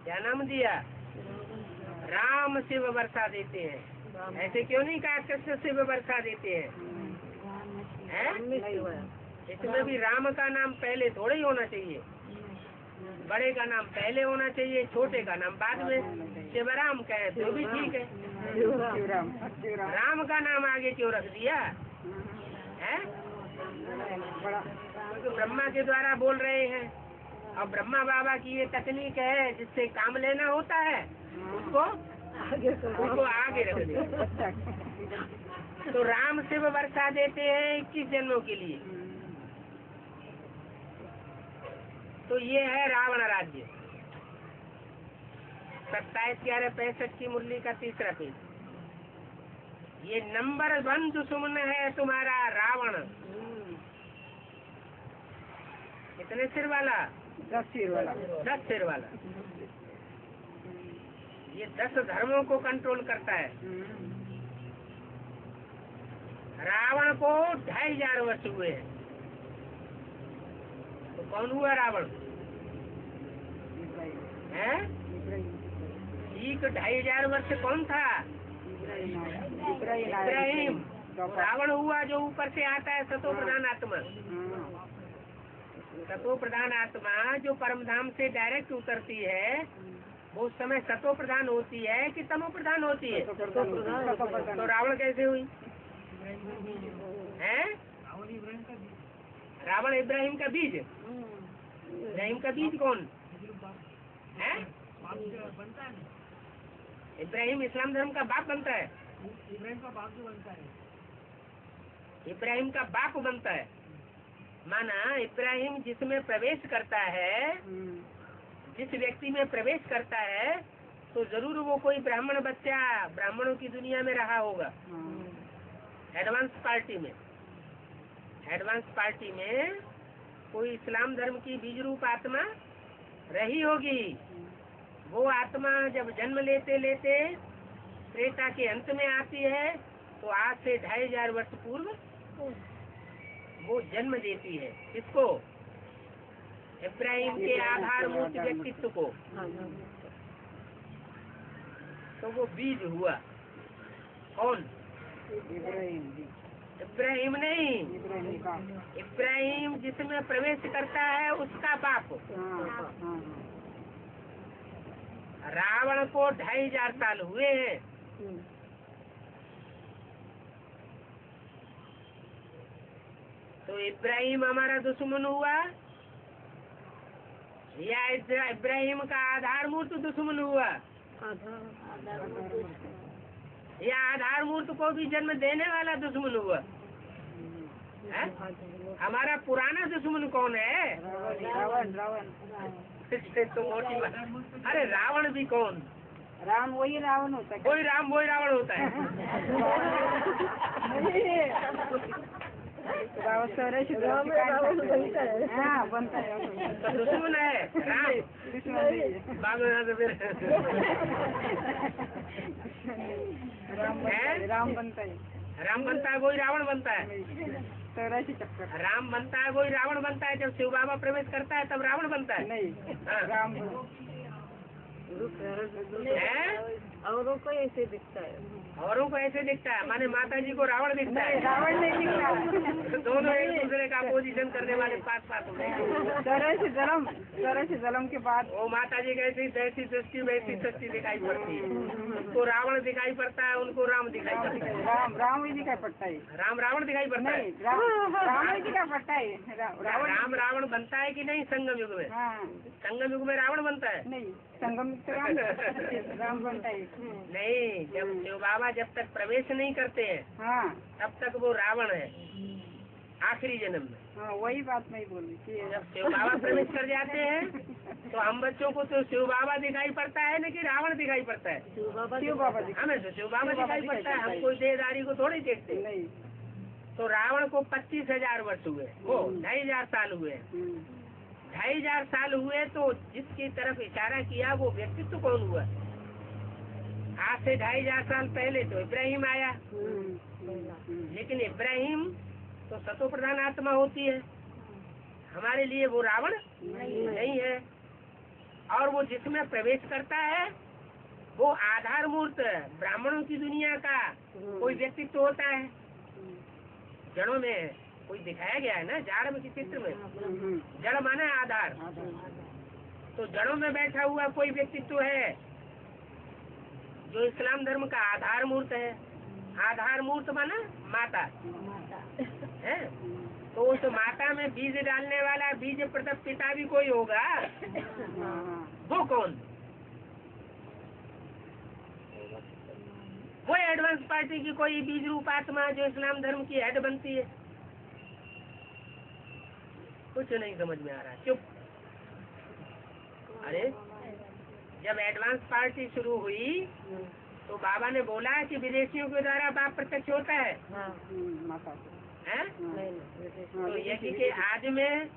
क्या नाम दिया? राम शिव वर्षा देते हैं। ऐसे क्यों नहीं कहा कृष्ण शिव वर्षा देते हैं? इसमें भी राम का नाम पहले थोड़ा ही होना चाहिए। बड़े का नाम पहले होना चाहिए, छोटे का नाम बाद में। शिवराम कहे तो भी ठीक है, राम का नाम आगे क्यों रख दिया है? तो ब्रह्मा के द्वारा बोल रहे हैं, और ब्रह्मा बाबा की ये तकनीक है, जिससे काम लेना होता है उसको आगे रख दे। तो राम शिव वर्षा देते हैं 21 जन्मों के लिए। तो ये है रावण राज्य। 27/11/65 की मुरली का तीसरा पेज। ये नंबर 1 दुश्मन है तुम्हारा रावण। कितने सिर वाला? 10 सिर वाला। 10 सिर वाला। ये 10 धर्मों को कंट्रोल करता है। रावण को 2500 वर्ष हुए हैं। तो कौन हुआ रावण? है? ठीक 2500 वर्ष कौन था? इब्राहिम। रावण हुआ जो ऊपर से आता है सतो प्रधान आत्मा। सतो प्रधान आत्मा जो परम धाम से डायरेक्ट उतरती है, वो उस समय सतो प्रधान होती है कि तमो प्रधान होती है? तो रावण कैसे हुई है? रावण इब्राहिम का बीज। इब्राहिम का बीज कौन है? इब्राहिम इस्लाम धर्म का बाप बनता है। इब्राहिम का बाप जो बनता है, इब्राहिम का बाप बनता है। माना इब्राहिम जिसमें प्रवेश करता है, जिस व्यक्ति में प्रवेश करता है, तो जरूर वो कोई ब्राह्मण बच्चा ब्राह्मणों की दुनिया में रहा होगा। एडवांस पार्टी में, एडवांस पार्टी में कोई इस्लाम धर्म की बीज रूप आत्मा रही होगी। वो आत्मा जब जन्म लेते लेते त्रेता के अंत में आती है, तो आज से 2500 वर्ष पूर्व वो जन्म देती है। किसको? इब्राहिम के आधारभूत व्यक्तित्व को। तो वो बीज हुआ। कौन? इब्राहिम नहीं, इब्राहिम जिसमें प्रवेश करता है उसका बाप। रावण को 2500 साल हुए हैं। तो इब्राहिम हमारा दुश्मन हुआ या इब्राहिम का आधार मूर्त दुश्मन हुआ? या आधार मूर्त को भी जन्म देने वाला दुश्मन हुआ? है? हमारा पुराना दुश्मन कौन है? रावण। तो मोटी बात। अरे रावण भी कौन? राम वही रावण होता है। वही राम वही रावण होता है। रावण बनता है। हाँ बनता है। तो दुश्मन है राम। बाद में फिर राम बनता है। राम बनता है कोई रावण बनता है। 84 चक्कर। राम बनता है कोई रावण बनता है। जब शिव बाबा प्रवेश करता है तब रावण बनता है। नहीं, हाँ। राम औरों को ऐसे दिखता है। औरों को ऐसे दिखता है, माने माता जी को रावण दिखता है। रावण नहीं दिखता। दोनों एक दूसरे का अपोजिशन करने वाले पास हो गए। तरह से जन्म के बाद वो माता जी कैसी जैसी दृष्टि वैसी सृष्टि दिखाई पड़ती है। उनको रावण दिखाई पड़ता है, उनको राम दिखाई पड़ता है। राम ही दिखाई पड़ता है। राम रावण दिखाई पड़ता है। राम ही दिखाई पड़ता है। राम रावण बनता है कि नहीं? संगम युग में। संगम युग में रावण बनता है। नहीं, संगम युक्त राम बनता है। नहीं, जब शिव बाबा जब तक प्रवेश नहीं करते हैं हाँ तब तक वो रावण है आखिरी जन्म में। हाँ, वही बात मैं बोल रही थी। जब शिव बाबा प्रवेश कर जाते हैं तो हम बच्चों को तो शिव बाबा दिखाई पड़ता है न कि रावण दिखाई पड़ता है? शिव बाबा हमें तो शिव बाबा दिखाई पड़ता है, हम कोई देहधारी को थोड़ी देखते नहीं। तो रावण को 25,000 वर्ष हुए, वो 2,500 साल हुए। 2,500 साल हुए तो जिसकी तरफ इशारा किया वो व्यक्तित्व कौन हुआ? आज से 2,500 साल पहले तो इब्राहिम आया, लेकिन इब्राहिम तो सतो प्रधान आत्मा होती है, हमारे लिए वो रावण नहीं है। और वो जिसमें प्रवेश करता है वो आधार मूर्त ब्राह्मणों की दुनिया का कोई व्यक्तित्व होता है। जड़ों में कोई दिखाया गया है ना, जाड़ के चित्र में जड़ माना आधार, तो जड़ों में बैठा हुआ कोई व्यक्तित्व है जो इस्लाम धर्म का आधार मूर्त है। आधार मूर्त माना माता है, तो उस माता में बीज डालने वाला बीज प्रदत्त पिता भी कोई होगा, वो कौन? वो एडवांस पार्टी की कोई बीज रूप आत्मा जो इस्लाम धर्म की हेड बनती है। कुछ नहीं समझ में आ रहा, चुप। अरे जब एडवांस पार्टी शुरू हुई तो बाबा ने बोला कि विदेशियों के द्वारा बाप प्रत्यक्ष होता है, हैं? तो यज्ञ के आज में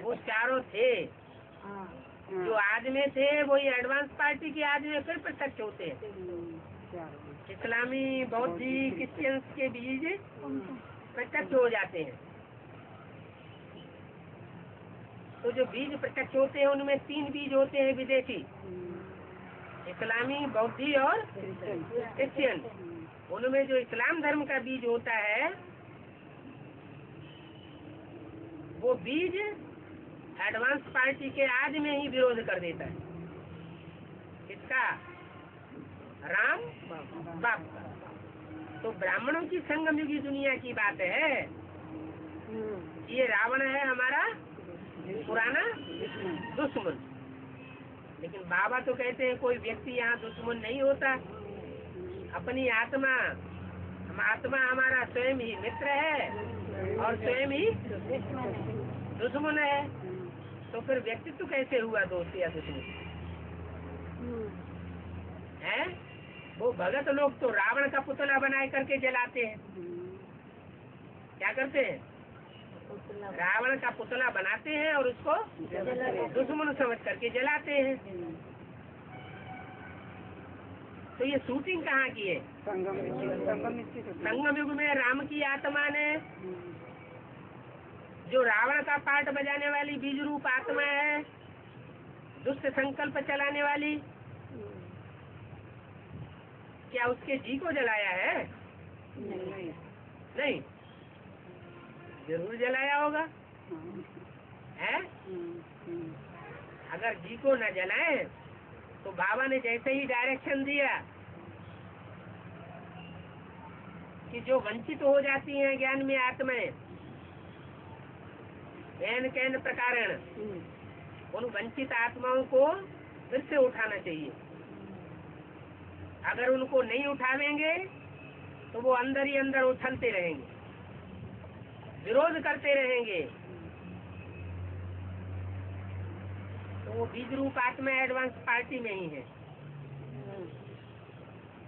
वो चारों थे, जो आज में थे वही एडवांस पार्टी के आज में फिर प्रत्यक्ष होते हैं। इस्लामी बौद्धी क्रिश्चियंस के बीज प्रत्यक्ष हो जाते हैं। तो जो बीज प्रत्यक्ष होते हैं उनमें 3 बीज होते हैं विदेशी, इस्लामी, बौद्धि और क्रिश्चियन। उनमें जो इस्लाम धर्म का बीज होता है वो बीज एडवांस पार्टी के आज में ही विरोध कर देता है। इसका राम बाप का। तो ब्राह्मणों की संगम युगी दुनिया की बात है। ये रावण है हमारा पुराना दुश्मन, लेकिन बाबा तो कहते हैं कोई व्यक्ति यहाँ दुश्मन नहीं होता। अपनी आत्मा हमारा स्वयं ही मित्र है और स्वयं ही दुश्मन है। तो फिर व्यक्तित्व कैसे हुआ दोस्त या दुश्मन है? वो भगत लोग तो रावण का पुतला बनाए करके जलाते हैं। क्या करते हैं? रावण का पुतला बनाते हैं और उसको दुश्मन समझ करके जलाते हैं। तो ये शूटिंग कहाँ की है? संगम युग में राम की आत्मा ने जो रावण का पार्ट बजाने वाली बीज रूप आत्मा है, दुष्ट संकल्प चलाने वाली, क्या उसके जी को जलाया है? नहीं, जरूर जलाया होगा, है? अगर जी को न जलाए तो बाबा ने जैसे ही डायरेक्शन दिया कि जो वंचित हो जाती हैं ज्ञान में आत्माएं, कैन कैन प्रकारण, उन वंचित आत्माओं को फिर से उठाना चाहिए। अगर उनको नहीं उठावेंगे तो वो अंदर ही अंदर उछलते रहेंगे, विरोध करते रहेंगे। तो वो बीज रूप आत्मा एडवांस पार्टी में ही है।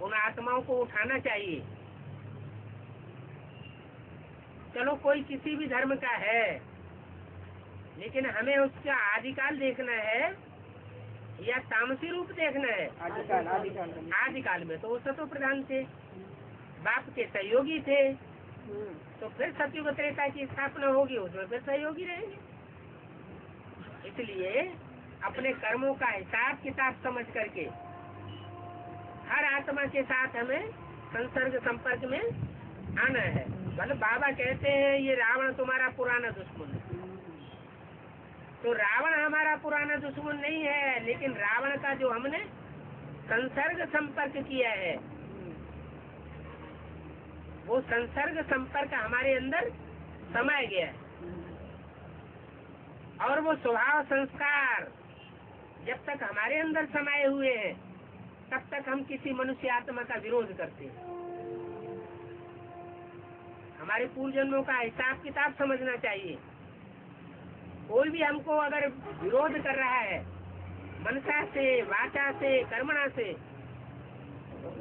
उन आत्माओं को उठाना चाहिए। चलो कोई किसी भी धर्म का है, लेकिन हमें उसका आदिकाल देखना है या तामसी रूप देखना है? आदिकाल में तो वो सतो प्रधान थे, बाप के सहयोगी थे। तो फिर सतयुग त्रेता की स्थापना होगी, उसमें फिर सहयोगी रहेंगे। इसलिए अपने कर्मों का हिसाब किताब समझ करके हर आत्मा के साथ हमें संसर्ग संपर्क में आना है। मतलब बाबा कहते हैं ये रावण तुम्हारा पुराना दुश्मन है। तो रावण हमारा पुराना दुश्मन नहीं है, लेकिन रावण का जो हमने संसर्ग संपर्क किया है, वो संसर्ग संपर्क हमारे अंदर समाया गया है। और वो स्वभाव संस्कार जब तक हमारे अंदर समाये हुए हैं तब तक हम किसी मनुष्य आत्मा का विरोध करते हैं। हमारे पूर्व जन्मों का हिसाब किताब समझना चाहिए। कोई भी हमको अगर विरोध कर रहा है मनसा से, वाचा से, कर्मणा से,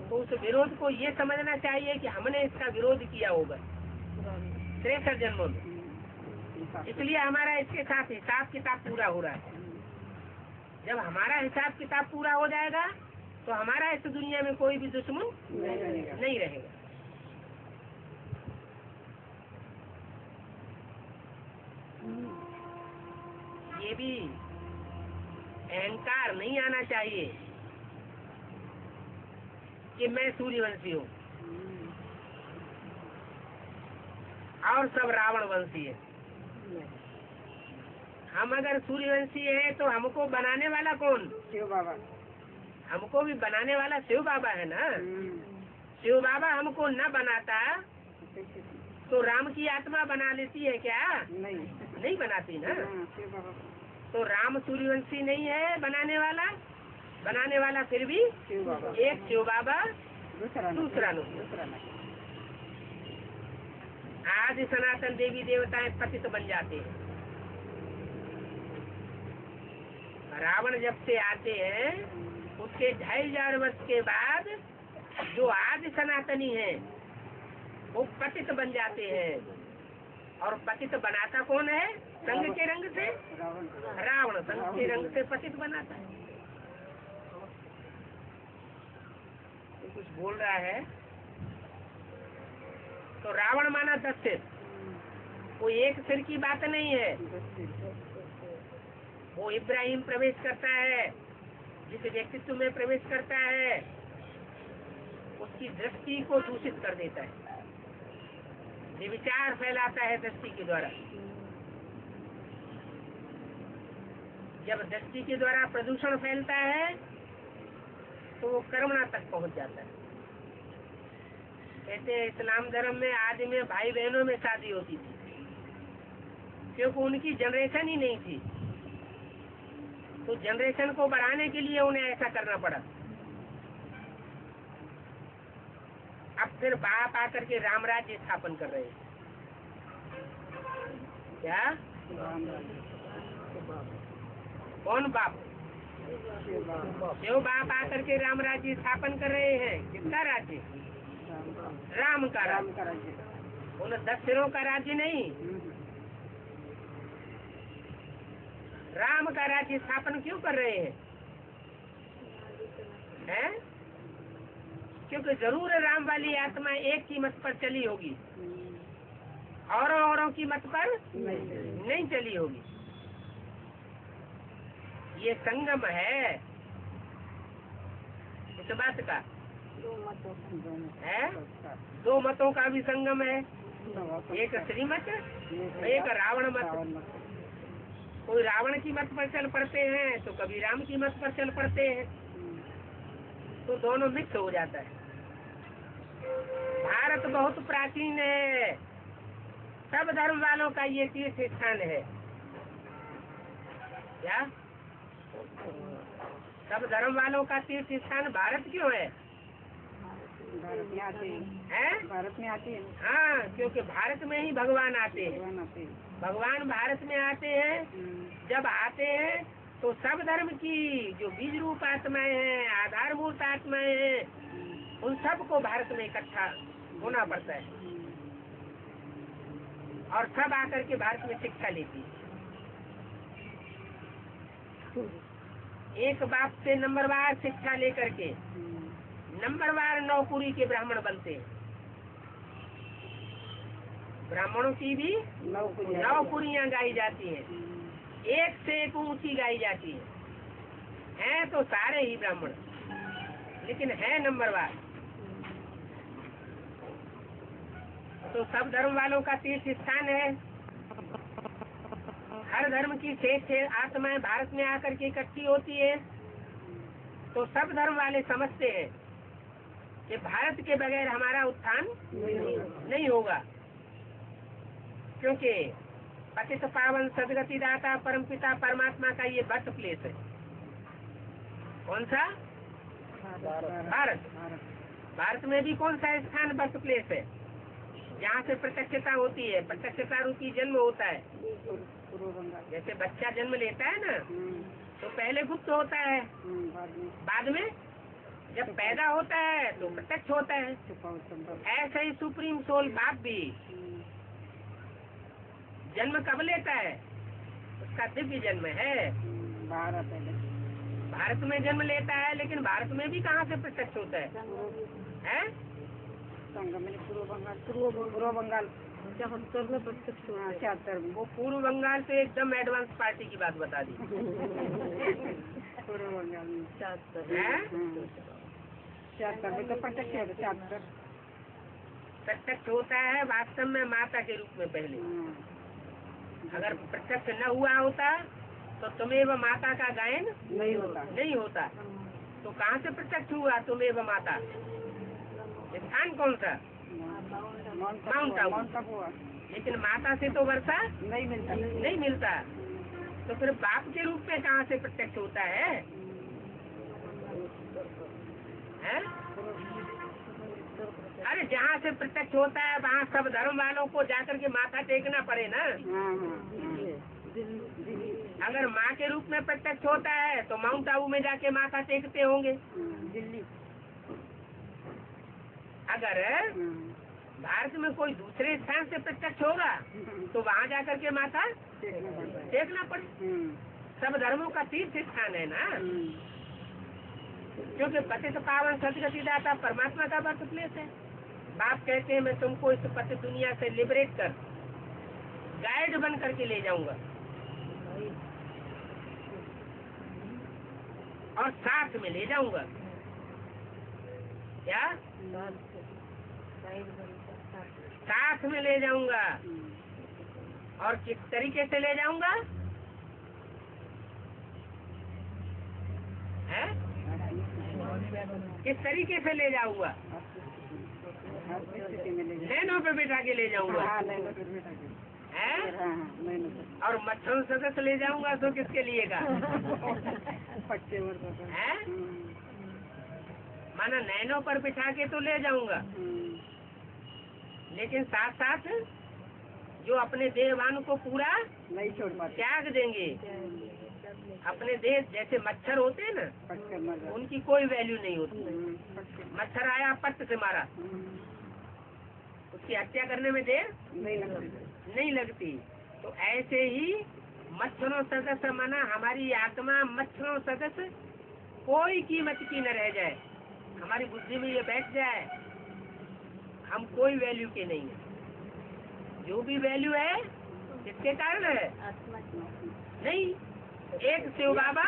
तो उस विरोध को ये समझना चाहिए कि हमने इसका विरोध किया होगा 63 जन्मों में, इसलिए हमारा इसके साथ हिसाब किताब पूरा हो रहा है। जब हमारा हिसाब किताब पूरा हो जाएगा तो हमारा इस दुनिया में कोई भी दुश्मन नहीं रहेगा। ये भी अहंकार नहीं आना चाहिए कि मैं सूर्यवंशी हूँ और सब रावण वंशी है। हम अगर सूर्यवंशी है तो हमको बनाने वाला कौन? शिव बाबा। हमको भी बनाने वाला शिव बाबा है ना। शिव बाबा हमको न बनाता तो राम की आत्मा बना लेती है क्या? नहीं बनाती ना। तो राम सूर्यवंशी नहीं है बनाने वाला फिर भी एक शिव बाबा, दूसरा नहीं। आज सनातन देवी देवताएं पतित बन जाते हैं। रावण जब से आते हैं उसके 2500 वर्ष के बाद जो आज सनातनी है वो पतित बन जाते हैं। और पतित बनाता कौन है? संग के रंग से रावण संग के रंग से पतित बनाता है। तो कुछ बोल रहा है तो रावण माना 10 सिर, कोई एक सिर की बात नहीं है। वो इब्राहिम प्रवेश करता है, जिस व्यक्तित्व में प्रवेश करता है उसकी दृष्टि को दूषित कर देता है, ये विचार फैलाता है दृष्टि के द्वारा। जब दृष्टि के द्वारा प्रदूषण फैलता है तो वो कर्मणा तक पहुंच जाता है। कहते हैं इस्लाम धर्म में आदि में भाई बहनों में शादी होती थी क्योंकि उनकी जनरेशन ही नहीं थी, तो जनरेशन को बढ़ाने के लिए उन्हें ऐसा करना पड़ा। अब फिर बाप आकर के राम राज्य स्थापन कर रहे हैं। क्या? कौन बाप? शिव बाप आकर के राम राज्य स्थापन कर रहे हैं। किसका राज्य? राम का राज्य। उन 10 सिरों का राज्य नहीं, राम का राज्य स्थापन क्यों कर रहे हैं? क्योंकि जरूर राम वाली आत्मा एक की मत पर चली होगी, औरों की मत पर नहीं चली होगी। ये संगम है इस बात का है। 2 मतों का भी संगम है, एक श्रीमत, एक रावण मत। कोई रावण की मत पर चल पड़ते हैं तो कभी राम की मत पर चल पड़ते हैं, तो दोनों मिक्स हो जाता है। भारत बहुत प्राचीन है, सब धर्म वालों का ये तीर्थ स्थान है। क्या? सब धर्म वालों का तीर्थ स्थान भारत क्यों है? भारत में आते हैं? भारत में आते हैं। हाँ, क्योंकि भारत में ही भगवान आते हैं। भगवान भारत में आते हैं। जब आते हैं तो सब धर्म की जो बीज रूप आत्माएं हैं, आधारभूत आत्माएं हैं, उन सबको भारत में इकट्ठा होना पड़ता है और सब आकर के भारत में शिक्षा लेती है। एक बाप से नंबरवार शिक्षा लेकर के नंबरवार नौकुरी के ब्राह्मण बनते हैं। ब्राह्मणों की भी 9 कुरियां गाई जाती हैं, एक से एक ऊंची गाई जाती है तो सारे ही ब्राह्मण, लेकिन है नंबरवार। तो सब धर्म वालों का तीर्थ स्थान है। हर धर्म की श्रेष्ठ आत्माएं भारत में आकर के इकट्ठी होती है, तो सब धर्म वाले समझते हैं कि भारत के बगैर हमारा उत्थान नहीं होगा, क्योंकि पतित पावन सदगति दाता परमपिता परमात्मा का ये बर्थ प्लेस है। कौन सा? भारत। भारत में भी कौन सा स्थान बर्थ प्लेस है जहाँ से प्रत्यक्षता होती है? प्रत्यक्षता रूपी जन्म होता है। पूर्व बंगाल। जैसे बच्चा जन्म लेता है ना, तो पहले गुप्त होता है, बाद में जब पैदा होता है तो प्रत्यक्ष होता है। ऐसा ही सुप्रीम सोल बाप भी जन्म कब लेता है? उसका दिव्य जन्म है भारत में जन्म लेता है, लेकिन भारत में भी कहाँ से प्रत्यक्ष होता है? पूर्व बंगाल 74 में प्रत्यक्ष हुआ। 76 में। वो पूर्व बंगाल से एकदम एडवांस पार्टी की बात बता दी। पूर्व बंगाल में 76 में तो प्रत्यक्ष है। 76 प्रत्यक्ष होता है वास्तव में माता के रूप में पहले। अगर प्रत्यक्ष न हुआ होता तो तुम्हें व माता का गायन नहीं होता। तो कहाँ से प्रत्यक्ष हुआ तुम्हें व माता? स्थान कौन सा? माउंट आबू। लेकिन माता से तो वर्षा नहीं मिलता। तो फिर बाप के रूप में कहाँ से प्रत्यक्ष होता है? अरे जहाँ से प्रत्यक्ष होता है वहाँ सब धर्म वालों को जाकर के माथा टेकना पड़े ना। अगर माँ के रूप में प्रत्यक्ष होता है तो माउंट आबू में जाके माथा टेकते होंगे। दिल्ली। अगर भारत में कोई दूसरे स्थान से प्रत्यक्ष होगा तो वहाँ जाकर के माथा टेकना पड़े। सब धर्मों का तीर्थ स्थान है ना, क्योंकि पतित पावन सदगति दाता परमात्मा का बर्थ प्लेस है। बाप कहते हैं मैं तुमको इस पतित दुनिया से लिबरेट कर गाइड बन करके ले जाऊंगा और साथ में ले जाऊंगा। क्या? साथ में ले जाऊंगा। और किस तरीके से ले जाऊंगा? किस तरीके से ले जाऊंगा? नैनों पे बिठा के ले जाऊंगा। और मच्छरों सदस्य ले जाऊंगा तो किसके लिए का? माना नैनों पर बिठा के तो ले जाऊंगा, लेकिन साथ साथ जो अपने देहवान को पूरा नहीं छोड़ पाते, त्याग देंगे। अपने देह जैसे मच्छर होते हैं ना, उनकी कोई वैल्यू नहीं होती। मच्छर आया पट से मारा, उसकी हत्या करने में देर नहीं लगती। तो ऐसे ही मच्छरों सदस्य माना हमारी आत्मा मच्छरों सदस्य कोई कीमत की न रह जाए। हमारी बुद्धि में ये बैठ जाए हम कोई वैल्यू के नहीं है। जो भी वैल्यू है किसके कारण है? नहीं, एक शिव बाबा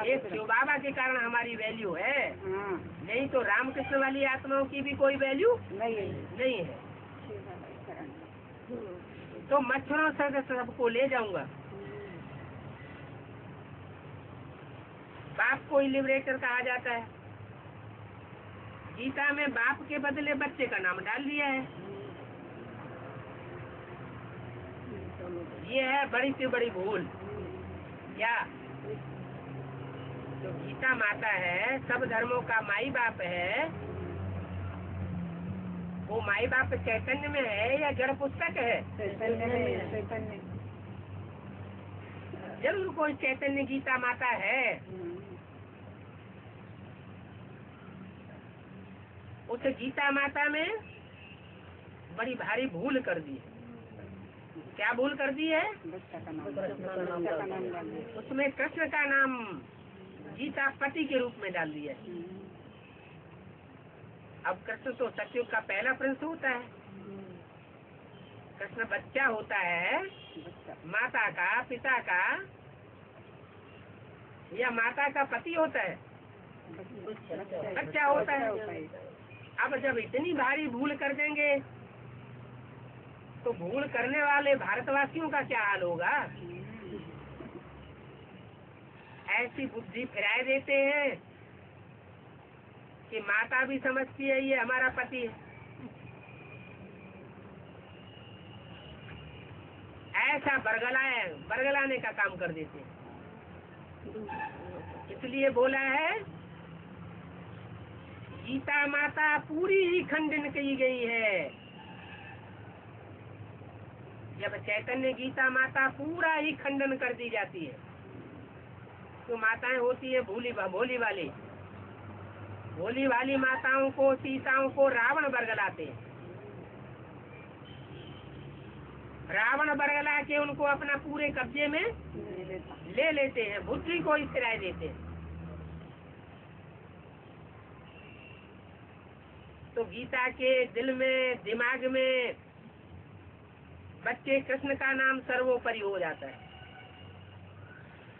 एक शिव बाबा के कारण हमारी वैल्यू है। नहीं तो रामकृष्ण वाली आत्माओं की भी कोई वैल्यू नहीं है। तो मच्छरों से सबको ले जाऊंगा। बाप को ही लिबरेटर कहा जाता है। गीता में बाप के बदले बच्चे का नाम डाल दिया है। ये है बड़ी से बड़ी भूल। क्या? जो गीता माता है सब धर्मों का माई बाप है, वो माई बाप चैतन्य में है या जड़ पुस्तक है? चैतन्य। जरूर कोई चैतन्य गीता माता है। उस गीता माता में बड़ी भारी भूल कर दी है। क्या भूल कर दी है? उसमें कृष्ण का नाम गीता पति के रूप में डाल दिया है। अब कृष्ण तो सतयुग का पहला प्रिंस होता है। कृष्ण बच्चा होता है माता का, पिता का, या माता का पति होता है? बच्चा होता है। अब जब इतनी भारी भूल कर देंगे तो भूल करने वाले भारतवासियों का क्या हाल होगा? ऐसी बुद्धि फिराए देते हैं कि माता भी समझती है ये हमारा पति है। ऐसा बरगलाने का काम कर देते हैं। इसलिए बोला है गीता माता पूरी ही खंडन की गई है। जब चैतन्य गीता माता पूरा ही खंडन कर दी जाती है, तो माताएं होती है भोली वाली माताओं को, सीताओं को रावण बरगलाते हैं। रावण बरगला के उनको अपना पूरे कब्जे में ले लेते हैं, बुद्धि को ही सिराय देते हैं। तो गीता के दिल में, दिमाग में बच्चे कृष्ण का नाम सर्वोपरि हो जाता है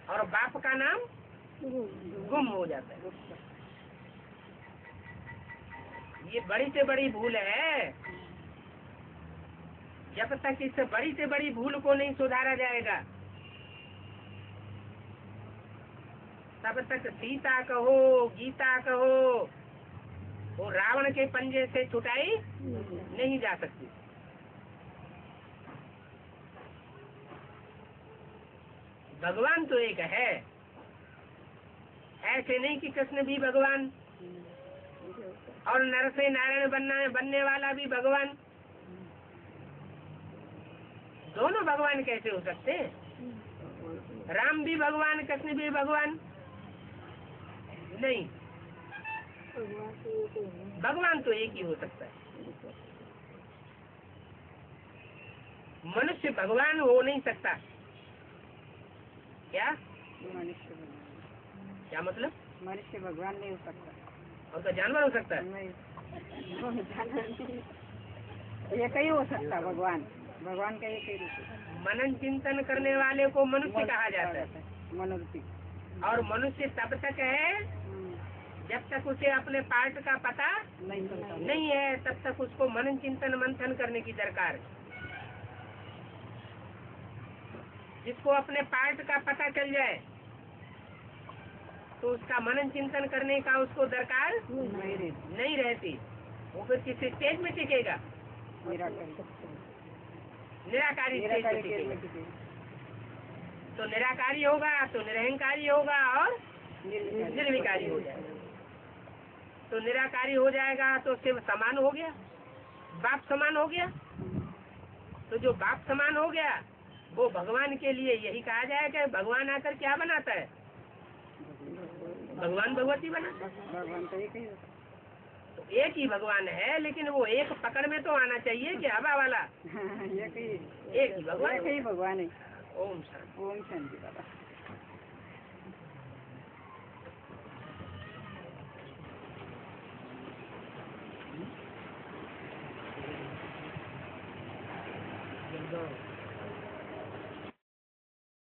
और बाप का नाम गुम हो जाता है। ये बड़ी से बड़ी भूल है। जब तक इस बड़ी से बड़ी भूल को नहीं सुधारा जाएगा, तब तक सीता कहो, गीता कहो, वो रावण के पंजे से छुटाई नहीं जा सकती। भगवान तो एक है, ऐसे नहीं कि कृष्ण भी भगवान और नर से नारायण बनने वाला भी भगवान। दोनों भगवान कैसे हो सकते हैं? राम भी भगवान, कृष्ण भी भगवान नहीं। भगवान तो एक ही हो सकता है। मनुष्य भगवान हो नहीं सकता। क्या मतलब? मनुष्य भगवान नहीं हो सकता। और तो जानवर हो सकता है? नहीं, ये कहीं हो सकता भगवान का एक ही रूप है। मनन चिंतन करने वाले को मनुष्य कहा जाता है। मनुष्य। और मनुष्य तब तक है जब तक उसे अपने पार्ट का पता नहीं है, तब तक उसको मनन चिंतन मंथन करने की दरकार है। जिसको अपने पार्ट का पता चल जाए तो उसका मनन चिंतन करने का उसको दरकार नहीं रहती। वो फिर किस स्टेज में टिकेगा? निराकारी स्टेज में टिकेगा। तो निराकारी होगा तो निरहंकारी होगा और निर्विकारी हो जाएगा। तो निराकारी हो जाएगा तो शिव समान हो गया, बाप समान हो गया। तो जो बाप समान हो गया वो भगवान के लिए यही कहा जाए कि भगवान आकर क्या बनाता है? भगवान भगवती बना। तो एक ही भगवान है, लेकिन वो एक पकड़ में तो आना चाहिए कि हवा वाला एक ही भगवान है। ओम शांति। ओम शांति बाबा। एकदम